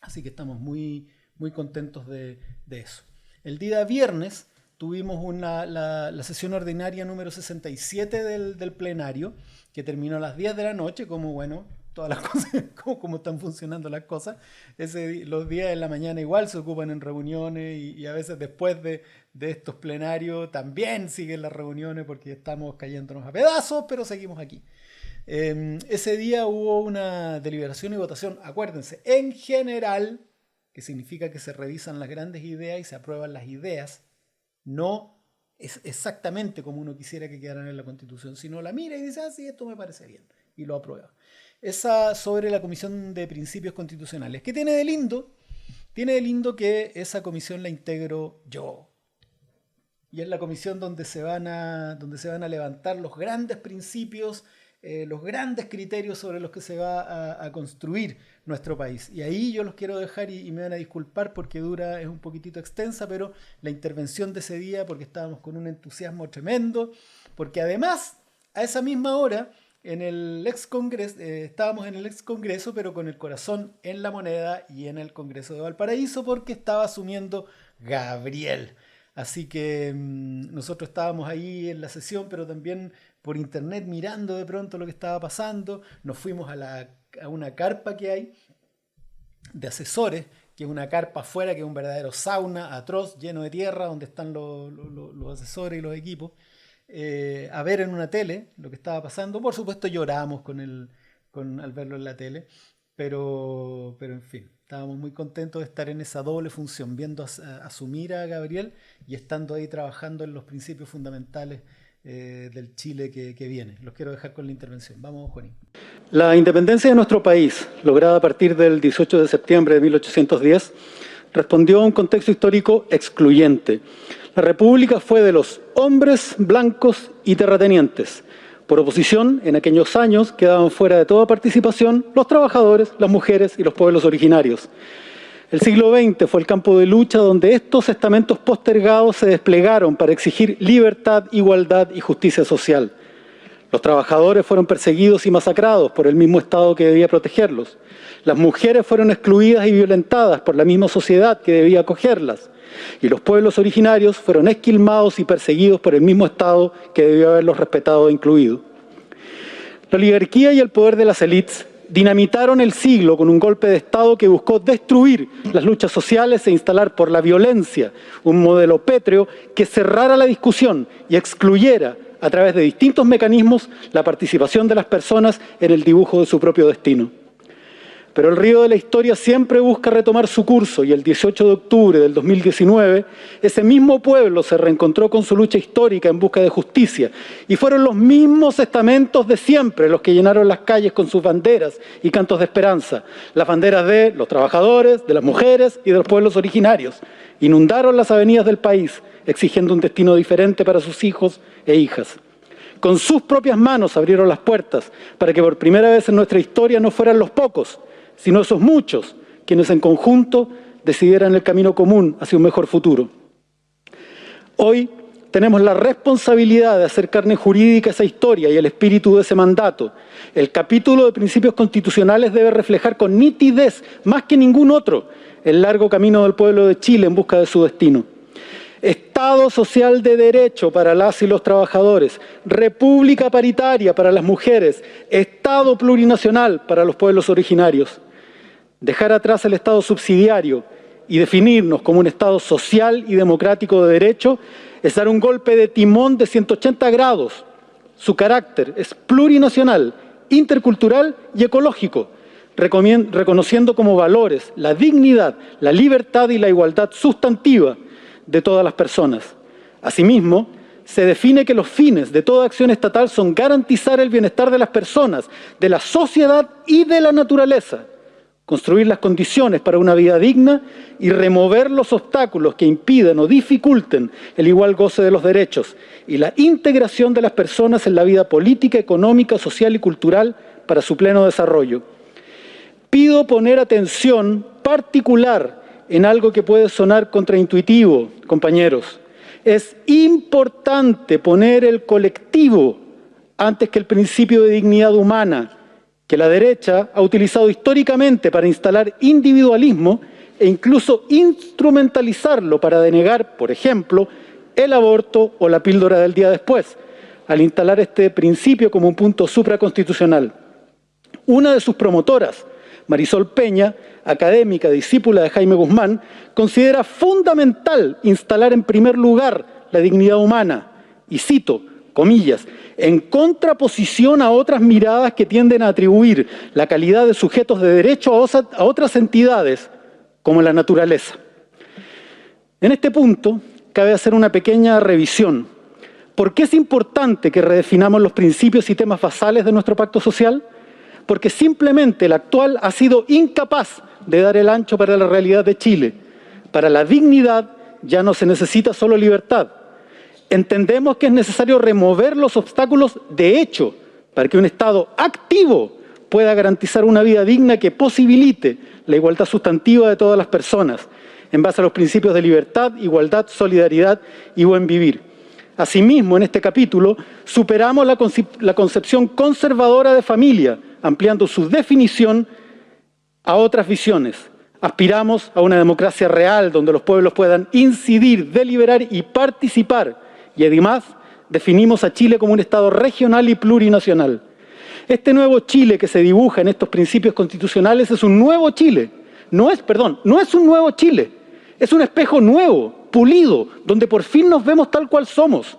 Así que estamos muy, muy contentos de eso. El día viernes tuvimos la sesión ordinaria número 67 del plenario, que terminó a las 10 de la noche, como bueno, todas las cosas, como están funcionando las cosas. Los días de la mañana igual se ocupan en reuniones y a veces después de estos plenarios también siguen las reuniones porque estamos cayéndonos a pedazos, pero seguimos aquí. Ese día hubo una deliberación y votación, acuérdense, en general, que significa que se revisan las grandes ideas y se aprueban las ideas, no es exactamente como uno quisiera que quedaran en la Constitución, sino la mira y dice, ah, sí, esto me parece bien, y lo aprueba. Esa sobre la Comisión de Principios Constitucionales. ¿Qué tiene de lindo? Tiene de lindo que esa comisión la integro yo. Y es la comisión donde se van a levantar los grandes principios, los grandes criterios sobre los que se va a construir nuestro país. Y ahí yo los quiero dejar y me van a disculpar porque es un poquitito extensa, pero la intervención de ese día, porque estábamos con un entusiasmo tremendo, porque además, a esa misma hora, en el ex Congreso, estábamos en el ex Congreso, pero con el corazón en la moneda y en el Congreso de Valparaíso, porque estaba asumiendo Gabriel. Así que nosotros estábamos ahí en la sesión, pero también por internet mirando de pronto lo que estaba pasando. Nos fuimos a una carpa que hay de asesores, que es una carpa afuera, que es un verdadero sauna atroz, lleno de tierra, donde están los asesores y los equipos. A ver en una tele lo que estaba pasando. Por supuesto lloramos al verlo en la tele, pero en fin, estábamos muy contentos de estar en esa doble función, viendo asumir a Gabriel y estando ahí trabajando en los principios fundamentales del Chile que viene. Los quiero dejar con la intervención. Vamos, Juanín. La independencia de nuestro país, lograda a partir del 18 de septiembre de 1810, respondió a un contexto histórico excluyente. La República fue de los hombres blancos y terratenientes. Por oposición, en aquellos años quedaban fuera de toda participación los trabajadores, las mujeres y los pueblos originarios. El siglo XX fue el campo de lucha donde estos estamentos postergados se desplegaron para exigir libertad, igualdad y justicia social. Los trabajadores fueron perseguidos y masacrados por el mismo Estado que debía protegerlos. Las mujeres fueron excluidas y violentadas por la misma sociedad que debía acogerlas. Y los pueblos originarios fueron esquilmados y perseguidos por el mismo Estado que debió haberlos respetado e incluido. La oligarquía y el poder de las élites dinamitaron el siglo con un golpe de Estado que buscó destruir las luchas sociales e instalar por la violencia un modelo pétreo que cerrara la discusión y excluyera a través de distintos mecanismos la participación de las personas en el dibujo de su propio destino. Pero el río de la historia siempre busca retomar su curso y el 18 de octubre del 2019 ese mismo pueblo se reencontró con su lucha histórica en busca de justicia y fueron los mismos estamentos de siempre los que llenaron las calles con sus banderas y cantos de esperanza, las banderas de los trabajadores, de las mujeres y de los pueblos originarios. Inundaron las avenidas del país exigiendo un destino diferente para sus hijos e hijas. Con sus propias manos abrieron las puertas para que por primera vez en nuestra historia no fueran los pocos, sino esos muchos, quienes en conjunto decidieran el camino común hacia un mejor futuro. Hoy tenemos la responsabilidad de hacer carne jurídica esa historia y el espíritu de ese mandato. El capítulo de principios constitucionales debe reflejar con nitidez, más que ningún otro, el largo camino del pueblo de Chile en busca de su destino. Estado social de derecho para las y los trabajadores, república paritaria para las mujeres, Estado plurinacional para los pueblos originarios. Dejar atrás el Estado subsidiario y definirnos como un Estado social y democrático de derecho es dar un golpe de timón de 180 grados. Su carácter es plurinacional, intercultural y ecológico, reconociendo como valores la dignidad, la libertad y la igualdad sustantiva de todas las personas. Asimismo, se define que los fines de toda acción estatal son garantizar el bienestar de las personas, de la sociedad y de la naturaleza, construir las condiciones para una vida digna y remover los obstáculos que impidan o dificulten el igual goce de los derechos y la integración de las personas en la vida política, económica, social y cultural para su pleno desarrollo. Pido poner atención particular en algo que puede sonar contraintuitivo, compañeros. Es importante poner el colectivo antes que el principio de dignidad humana, que la derecha ha utilizado históricamente para instalar individualismo e incluso instrumentalizarlo para denegar, por ejemplo, el aborto o la píldora del día después, al instalar este principio como un punto supraconstitucional. Una de sus promotoras, Marisol Peña, académica, discípula de Jaime Guzmán, considera fundamental instalar en primer lugar la dignidad humana, y cito, comillas, en contraposición a otras miradas que tienden a atribuir la calidad de sujetos de derecho a otras entidades, como la naturaleza. En este punto, cabe hacer una pequeña revisión. ¿Por qué es importante que redefinamos los principios y temas basales de nuestro pacto social? Porque simplemente el actual ha sido incapaz de dar el ancho para la realidad de Chile. Para la dignidad ya no se necesita solo libertad. Entendemos que es necesario remover los obstáculos de hecho para que un Estado activo pueda garantizar una vida digna que posibilite la igualdad sustantiva de todas las personas, en base a los principios de libertad, igualdad, solidaridad y buen vivir. Asimismo, en este capítulo, superamos la concepción conservadora de familia, ampliando su definición a otras visiones. Aspiramos a una democracia real, donde los pueblos puedan incidir, deliberar y participar. Y además, definimos a Chile como un Estado regional y plurinacional. Este nuevo Chile que se dibuja en estos principios constitucionales es un nuevo Chile. No es un nuevo Chile. Es un espejo nuevo, pulido, donde por fin nos vemos tal cual somos.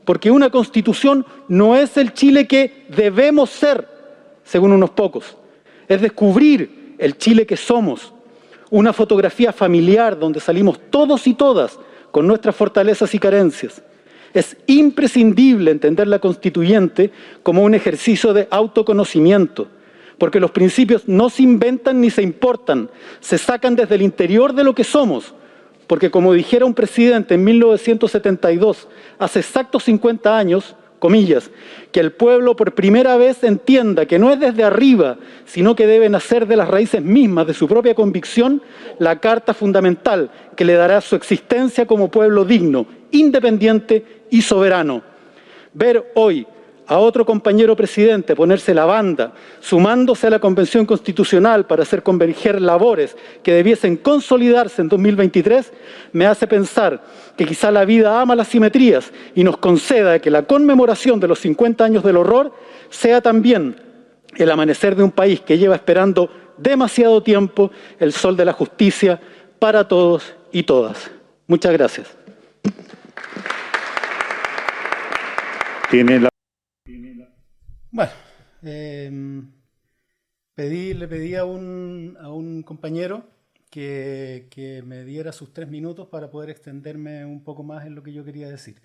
Porque una Constitución no es el Chile que debemos ser, según unos pocos. Es descubrir el Chile que somos. Una fotografía familiar donde salimos todos y todas con nuestras fortalezas y carencias. Es imprescindible entender la constituyente como un ejercicio de autoconocimiento, porque los principios no se inventan ni se importan, se sacan desde el interior de lo que somos, porque como dijera un presidente en 1972, hace exactos 50 años, comillas, que el pueblo por primera vez entienda que no es desde arriba, sino que debe nacer de las raíces mismas de su propia convicción, la carta fundamental que le dará su existencia como pueblo digno, independiente y soberano. Ver hoy a otro compañero presidente ponerse la banda, sumándose a la Convención Constitucional para hacer converger labores que debiesen consolidarse en 2023, me hace pensar que quizá la vida ama las simetrías y nos conceda que la conmemoración de los 50 años del horror sea también el amanecer de un país que lleva esperando demasiado tiempo el sol de la justicia para todos y todas. Muchas gracias. Bueno, le pedí a un compañero que me diera sus 3 minutos para poder extenderme un poco más en lo que yo quería decir.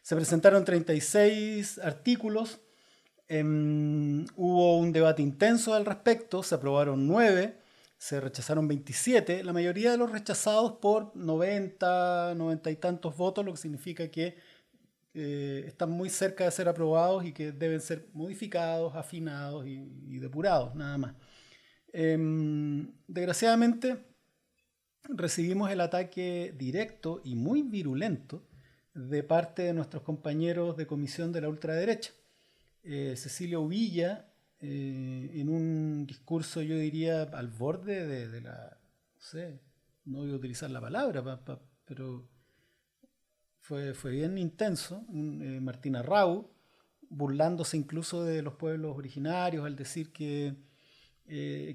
Se presentaron 36 artículos, hubo un debate intenso al respecto, se aprobaron 9, se rechazaron 27, la mayoría de los rechazados por 90 y tantos votos, lo que significa que están muy cerca de ser aprobados y que deben ser modificados, afinados y depurados, nada más. Desgraciadamente, recibimos el ataque directo y muy virulento de parte de nuestros compañeros de comisión de la ultraderecha. Cecilio Villa, en un discurso, yo diría, al borde de la... no sé, no voy a utilizar la palabra, pero... Fue bien intenso. Martina Rau, burlándose incluso de los pueblos originarios al decir que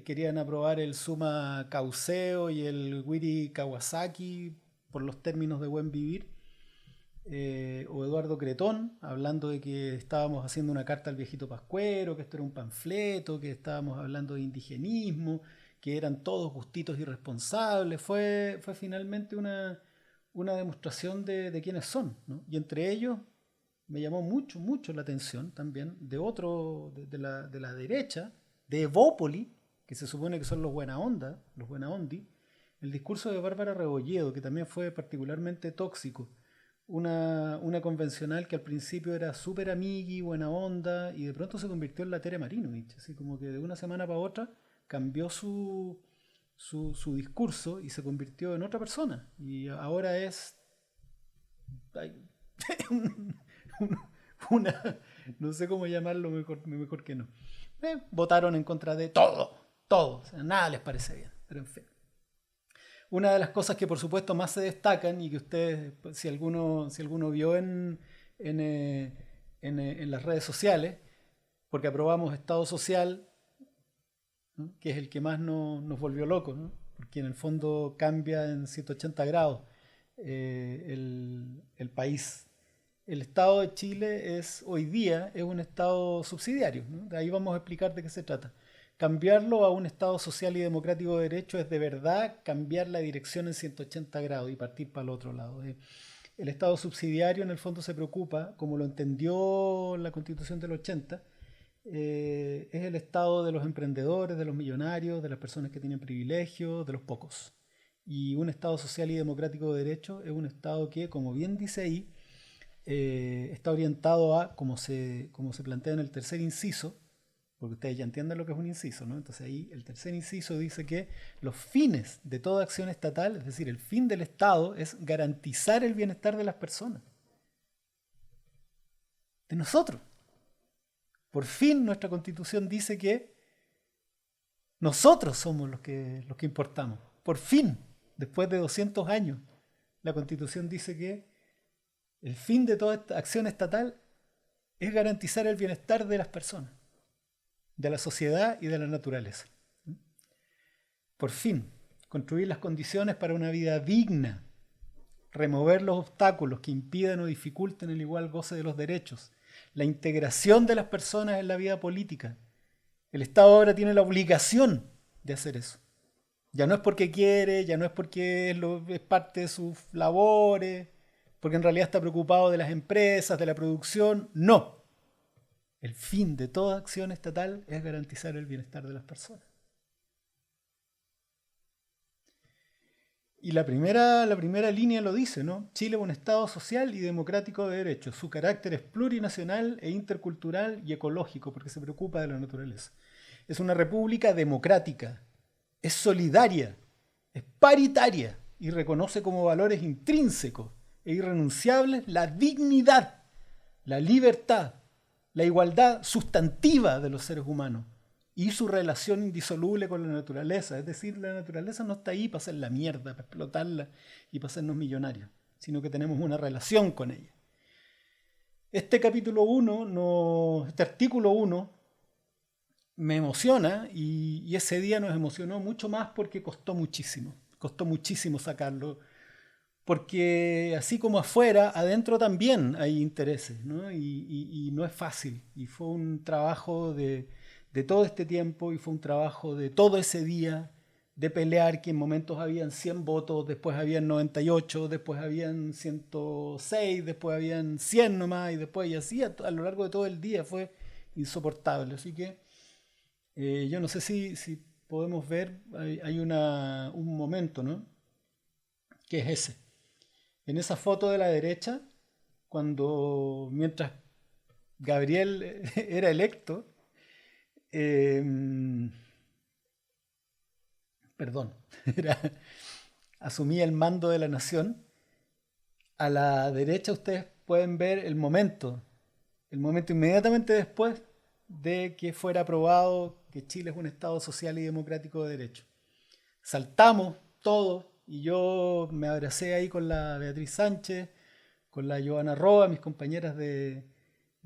querían aprobar el Summa Cauceo y el Wiri Kawasaki por los términos de buen vivir. O Eduardo Cretón, hablando de que estábamos haciendo una carta al viejito Pascuero, que esto era un panfleto, que estábamos hablando de indigenismo, que eran todos gustitos irresponsables. Fue finalmente una demostración de quiénes son, ¿no? Y entre ellos me llamó mucho la atención también de otro, de la derecha, de Evópoli, que se supone que son los buena onda, los buena ondi, el discurso de Bárbara Rebolledo, que también fue particularmente tóxico, una convencional que al principio era súper amigui, buena onda, y de pronto se convirtió en la Tere Marinovich, así como que de una semana para otra cambió su discurso y se convirtió en otra persona. Y ahora es no sé cómo llamarlo mejor que no. Votaron en contra de todo. O sea, nada les parece bien. Pero en fin. Una de las cosas que por supuesto más se destacan y que ustedes, si alguno vio en las redes sociales, porque aprobamos Estado Social, ¿no? Que es el que más nos volvió locos, ¿no? Porque en el fondo cambia en 180 grados el país. el Estado de Chile hoy día es un Estado subsidiario, ¿no? De ahí vamos a explicar de qué se trata. Cambiarlo a un Estado social y democrático de derecho es de verdad cambiar la dirección en 180 grados y partir para el otro lado. El Estado subsidiario en el fondo se preocupa, como lo entendió la Constitución del 80, es el Estado de los emprendedores, de los millonarios, de las personas que tienen privilegios, de los pocos. Y un Estado social y democrático de derecho es un Estado que, como bien dice ahí, está orientado a, como se plantea en el tercer inciso, porque ustedes ya entienden lo que es un inciso, ¿no? Entonces ahí el tercer inciso dice que los fines de toda acción estatal, es decir, el fin del Estado es garantizar el bienestar de las personas, de nosotros. Por fin nuestra Constitución dice que nosotros somos los que importamos. Por fin, después de 200 años, la Constitución dice que el fin de toda esta acción estatal es garantizar el bienestar de las personas, de la sociedad y de la naturaleza. Por fin, construir las condiciones para una vida digna, remover los obstáculos que impidan o dificulten el igual goce de los derechos, la integración de las personas en la vida política. El Estado ahora tiene la obligación de hacer eso. Ya no es porque quiere, ya no es porque es parte de sus labores, porque en realidad está preocupado de las empresas, de la producción. No. El fin de toda acción estatal es garantizar el bienestar de las personas. Y la primera línea lo dice, ¿no? Chile es un Estado social y democrático de derecho. Su carácter es plurinacional e intercultural y ecológico, porque se preocupa de la naturaleza. Es una república democrática, es solidaria, es paritaria y reconoce como valores intrínsecos e irrenunciables la dignidad, la libertad, la igualdad sustantiva de los seres humanos y su relación indisoluble con la naturaleza. Es decir, la naturaleza no está ahí para hacer la mierda, para explotarla y para hacernos millonarios, sino que tenemos una relación con ella. Este capítulo 1, este artículo 1, me emociona y ese día nos emocionó mucho más porque costó muchísimo sacarlo, porque así como afuera, adentro también hay intereses, ¿no? Y no es fácil, y fue un trabajo de todo este tiempo, y fue un trabajo de todo ese día, de pelear, que en momentos habían 100 votos, después habían 98, después habían 106, después habían 100 nomás, y después, y así a lo largo de todo el día fue insoportable. Así que yo no sé si podemos ver, hay un momento, ¿no? Que es ese. En esa foto de la derecha, mientras Gabriel era electo, asumía el mando de la nación. A la derecha ustedes pueden ver el momento inmediatamente después de que fuera aprobado que Chile es un Estado social y democrático de derecho. Saltamos todos y yo me abracé ahí con la Beatriz Sánchez, con la Giovanna Roa, mis compañeras de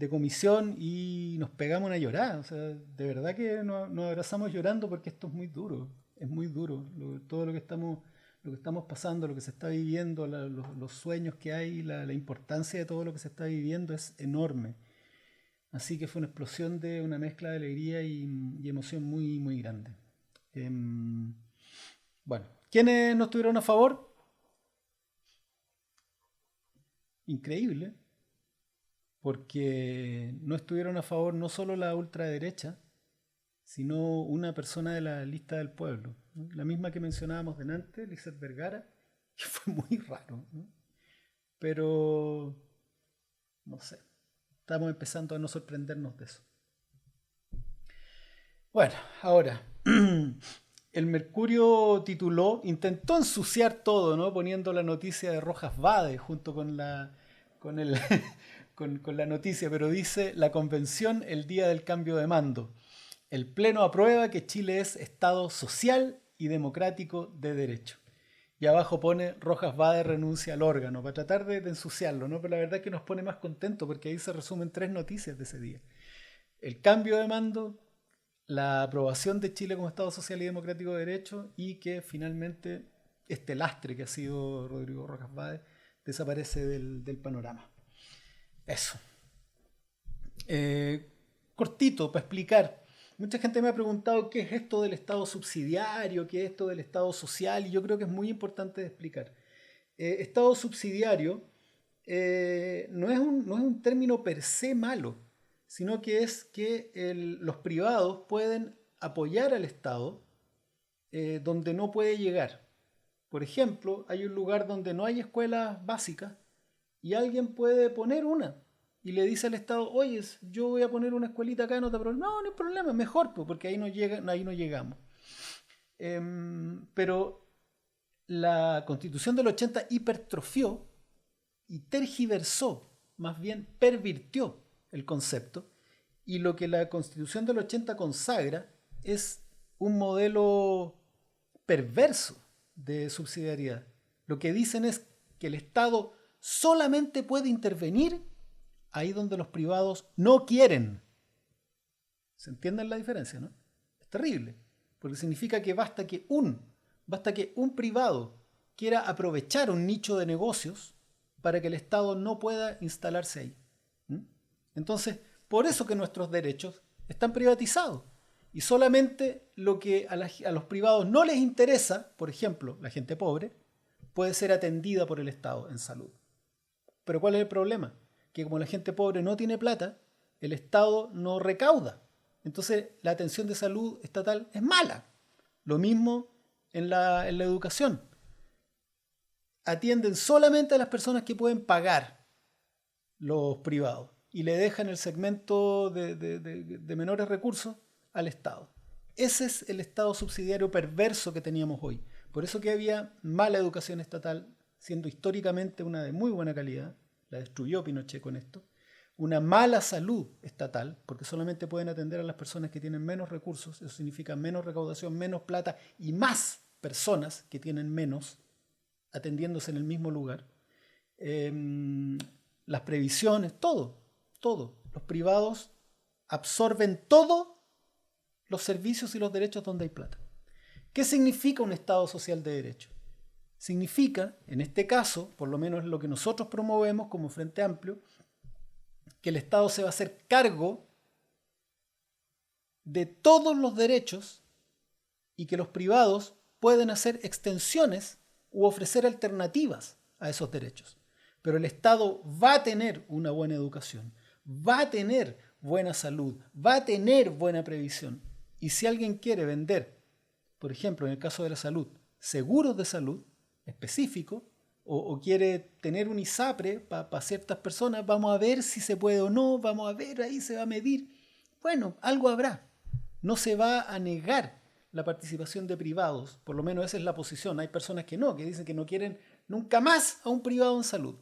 comisión, y nos pegamos a llorar. O sea, de verdad que nos abrazamos llorando, porque esto es muy duro, todo lo que estamos pasando, lo que se está viviendo, los sueños que hay, la importancia de todo lo que se está viviendo es enorme. Así que fue una explosión de una mezcla de alegría y emoción muy, muy grande. Bueno, ¿quiénes no estuvieron a favor? Increíble, porque no estuvieron a favor no solo la ultraderecha, sino una persona de la lista del pueblo, ¿no? La misma que mencionábamos delante, Lizeth Vergara, que fue muy raro, ¿no? Pero no sé, estamos empezando a no sorprendernos de eso. Bueno, ahora el Mercurio intentó ensuciar todo, ¿no? Poniendo la noticia de Rojas Vade junto con la noticia, pero dice: la convención el día del cambio de mando. El Pleno aprueba que Chile es Estado social y democrático de derecho. Y abajo pone: Rojas Vade renuncia al órgano, para tratar de ensuciarlo, ¿no? Pero la verdad es que nos pone más contentos, porque ahí se resumen 3 noticias de ese día: el cambio de mando, la aprobación de Chile como Estado social y democrático de derecho, y que finalmente este lastre que ha sido Rodrigo Rojas Vade desaparece del panorama. Eso. Cortito, para explicar. Mucha gente me ha preguntado qué es esto del Estado subsidiario, qué es esto del Estado social, y yo creo que es muy importante de explicar. Estado subsidiario no es un término per se malo, sino que es que los privados pueden apoyar al Estado donde no puede llegar. Por ejemplo, hay un lugar donde no hay escuelas básicas y alguien puede poner una y le dice al Estado, oye, yo voy a poner una escuelita acá, no te problema. No, no hay problema, mejor, pues, porque ahí no llegamos. Pero la Constitución del 80 hipertrofió y tergiversó, más bien pervirtió el concepto, y lo que la Constitución del 80 consagra es un modelo perverso de subsidiariedad. Lo que dicen es que el Estado solamente puede intervenir ahí donde los privados no quieren. ¿Se entiende la diferencia, no? Es terrible, porque significa que basta que un privado quiera aprovechar un nicho de negocios para que el Estado no pueda instalarse ahí. Entonces, por eso que nuestros derechos están privatizados. Y solamente lo que a los privados no les interesa, por ejemplo, la gente pobre, puede ser atendida por el Estado en salud. Pero ¿cuál es el problema? Que como la gente pobre no tiene plata, el Estado no recauda. Entonces la atención de salud estatal es mala. Lo mismo en la educación. Atienden solamente a las personas que pueden pagar los privados y le dejan el segmento de menores recursos al Estado. Ese es el Estado subsidiario perverso que teníamos hoy. Por eso que había mala educación estatal, siendo históricamente una de muy buena calidad, la destruyó Pinochet con esto. Una mala salud estatal, porque solamente pueden atender a las personas que tienen menos recursos, eso significa menos recaudación, menos plata y más personas que tienen menos atendiéndose en el mismo lugar. Las previsiones, todo. Los privados absorben todos los servicios y los derechos donde hay plata. ¿Qué significa un Estado social de derecho? Significa, en este caso, por lo menos lo que nosotros promovemos como Frente Amplio, que el Estado se va a hacer cargo de todos los derechos y que los privados pueden hacer extensiones u ofrecer alternativas a esos derechos. Pero el Estado va a tener una buena educación, va a tener buena salud, va a tener buena previsión. Y si alguien quiere vender, por ejemplo, en el caso de la salud, seguros de salud específicos, o quiere tener un ISAPRE para ciertas personas, vamos a ver si se puede o no, vamos a ver, ahí se va a medir. Bueno, algo habrá. No se va a negar la participación de privados, por lo menos esa es la posición. Hay personas que no, que dicen que no quieren nunca más a un privado en salud,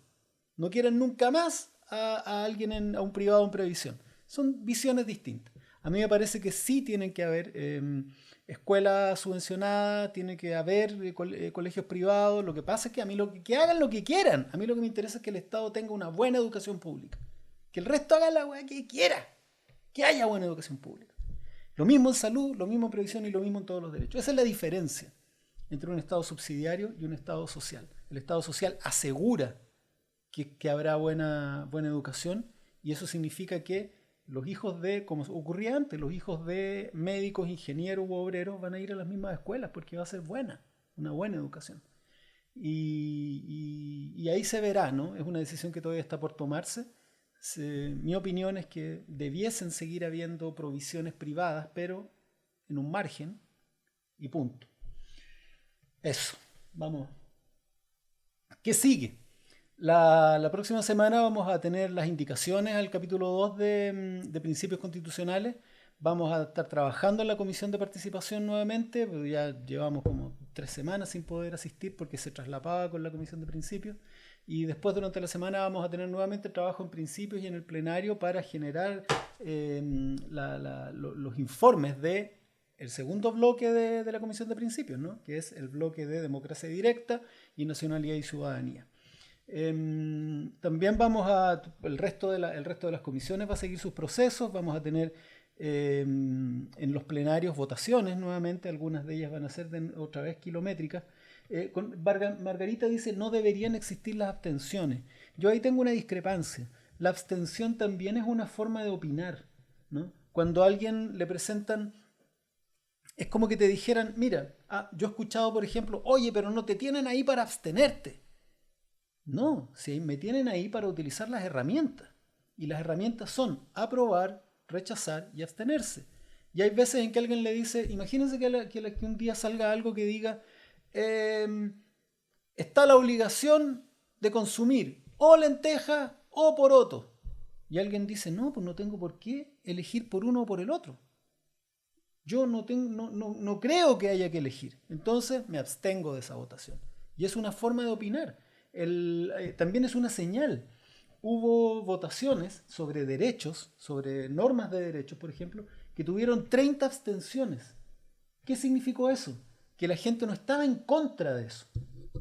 no quieren nunca más a alguien a un privado en previsión. Son visiones distintas. A mí me parece que sí tienen que haber escuelas subvencionadas, tiene que haber colegios privados. Lo que pasa es que a mí que hagan lo que quieran. A mí lo que me interesa es que el Estado tenga una buena educación pública. Que el resto haga la weá que quiera. Que haya buena educación pública. Lo mismo en salud, lo mismo en previsión y lo mismo en todos los derechos. Esa es la diferencia entre un Estado subsidiario y un Estado social. El Estado social asegura que habrá buena educación y eso significa que los hijos de, como ocurría antes, los hijos de médicos, ingenieros u obreros van a ir a las mismas escuelas porque va a ser una buena educación. Y ahí se verá, ¿no? Es una decisión que todavía está por tomarse. Mi opinión es que debiesen seguir habiendo provisiones privadas, pero en un margen y punto. Eso, vamos. ¿Qué sigue? La próxima semana vamos a tener las indicaciones al capítulo 2 de Principios Constitucionales. Vamos a estar trabajando en la Comisión de Participación nuevamente, pero ya llevamos como 3 semanas sin poder asistir porque se traslapaba con la Comisión de Principios. Y después durante la semana vamos a tener nuevamente trabajo en principios y en el plenario para generar los informes del segundo bloque de la Comisión de Principios, ¿no? Que es el bloque de democracia directa y nacionalidad y ciudadanía. También el resto de las comisiones va a seguir sus procesos. Vamos a tener en los plenarios votaciones nuevamente, algunas de ellas van a ser otra vez kilométricas. Margarita dice no deberían existir las abstenciones. Yo ahí tengo una discrepancia. la abstención también es una forma de opinar, ¿no? Cuando a alguien le presentan, es como que te dijeran, mira, yo he escuchado, por ejemplo, oye, pero no te tienen ahí para abstenerte. No, si me tienen ahí para utilizar las herramientas. Y las herramientas son aprobar, rechazar y abstenerse. Y hay veces en que alguien le dice, imagínense que un día salga algo que diga, está la obligación de consumir o lenteja o poroto. Y alguien dice, no, pues no tengo por qué elegir por uno o por el otro. Yo no creo que haya que elegir. Entonces me abstengo de esa votación. Y es una forma de opinar. También es una señal. Hubo votaciones sobre derechos, sobre normas de derechos, por ejemplo, que tuvieron 30 abstenciones. ¿Qué significó eso? Que la gente no estaba en contra de eso,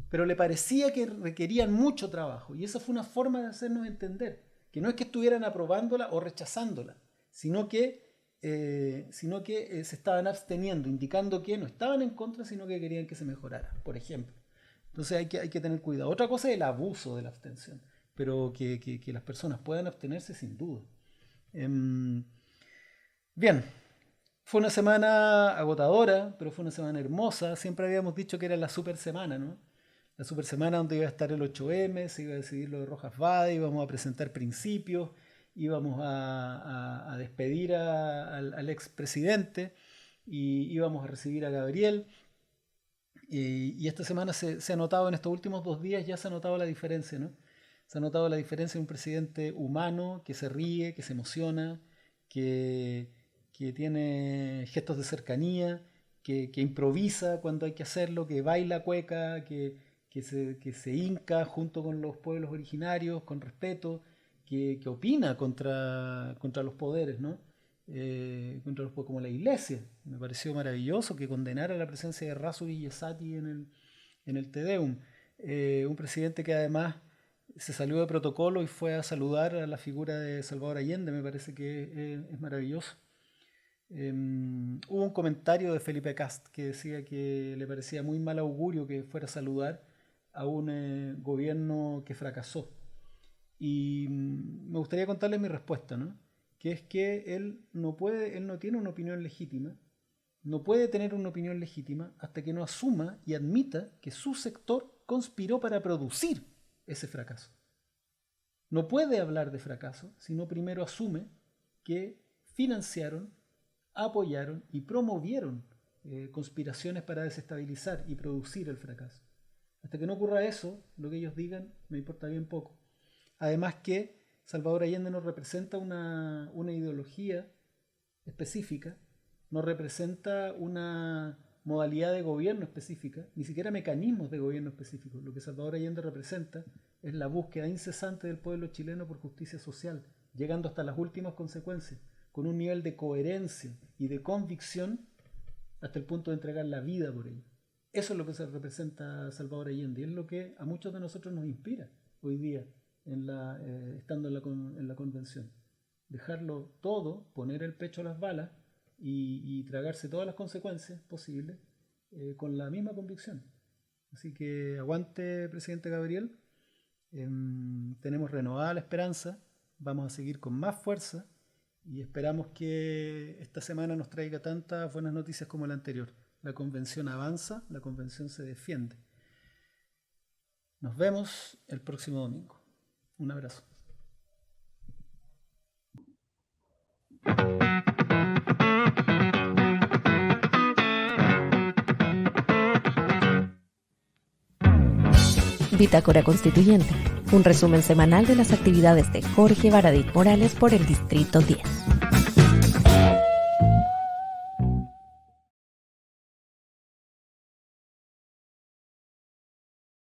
pero le parecía que requerían mucho trabajo. Y esa fue una forma de hacernos entender que no es que estuvieran aprobándola o rechazándola, sino que se estaban absteniendo, indicando que no estaban en contra, sino que querían que se mejorara, por ejemplo. Entonces hay que tener cuidado. Otra cosa es el abuso de la abstención, pero que las personas puedan abstenerse sin duda. Bien, fue una semana agotadora, pero fue una semana hermosa. Siempre habíamos dicho que era la super semana, ¿no? La super semana donde iba a estar el 8M, se iba a decidir lo de Rojas Vade, íbamos a presentar principios, íbamos a despedir al expresidente y íbamos a recibir a Gabriel. Y esta semana se ha notado, en estos últimos 2 días ya se ha notado la diferencia, ¿no? Se ha notado la diferencia de un presidente humano que se ríe, que se emociona, que tiene gestos de cercanía, que improvisa cuando hay que hacerlo, que baila cueca, que se hinca junto con los pueblos originarios, con respeto, que opina contra los poderes, ¿no? Como la Iglesia. Me pareció maravilloso que condenara la presencia de Razo y Yesati en el Te Deum. Un presidente que además se salió de protocolo y fue a saludar a la figura de Salvador Allende. Me parece que es maravilloso. Hubo un comentario de Felipe Cast que decía que le parecía muy mal augurio que fuera a saludar a un gobierno que fracasó. Y me gustaría contarles mi respuesta, ¿no? Que es que él no tiene una opinión legítima, no puede tener una opinión legítima hasta que no asuma y admita que su sector conspiró para producir ese fracaso. No puede hablar de fracaso si no primero asume que financiaron, apoyaron y promovieron conspiraciones para desestabilizar y producir el fracaso. Hasta que no ocurra eso, lo que ellos digan me importa bien poco. Además que Salvador Allende no representa una ideología específica, no representa una modalidad de gobierno específica, ni siquiera mecanismos de gobierno específicos. Lo que Salvador Allende representa es la búsqueda incesante del pueblo chileno por justicia social, llegando hasta las últimas consecuencias, con un nivel de coherencia y de convicción hasta el punto de entregar la vida por ello. Eso es lo que se representa Salvador Allende y es lo que a muchos de nosotros nos inspira hoy día estando en la convención. Dejarlo todo, poner el pecho a las balas y tragarse todas las consecuencias posibles con la misma convicción. Así que aguante, presidente Gabriel. Tenemos renovada la esperanza, vamos a seguir con más fuerza y esperamos que esta semana nos traiga tantas buenas noticias como la anterior. La convención avanza, la convención se defiende. Nos vemos el próximo domingo. Un abrazo. Bitácora Constituyente, un resumen semanal de las actividades de Jorge Baradit Morales por el Distrito 10.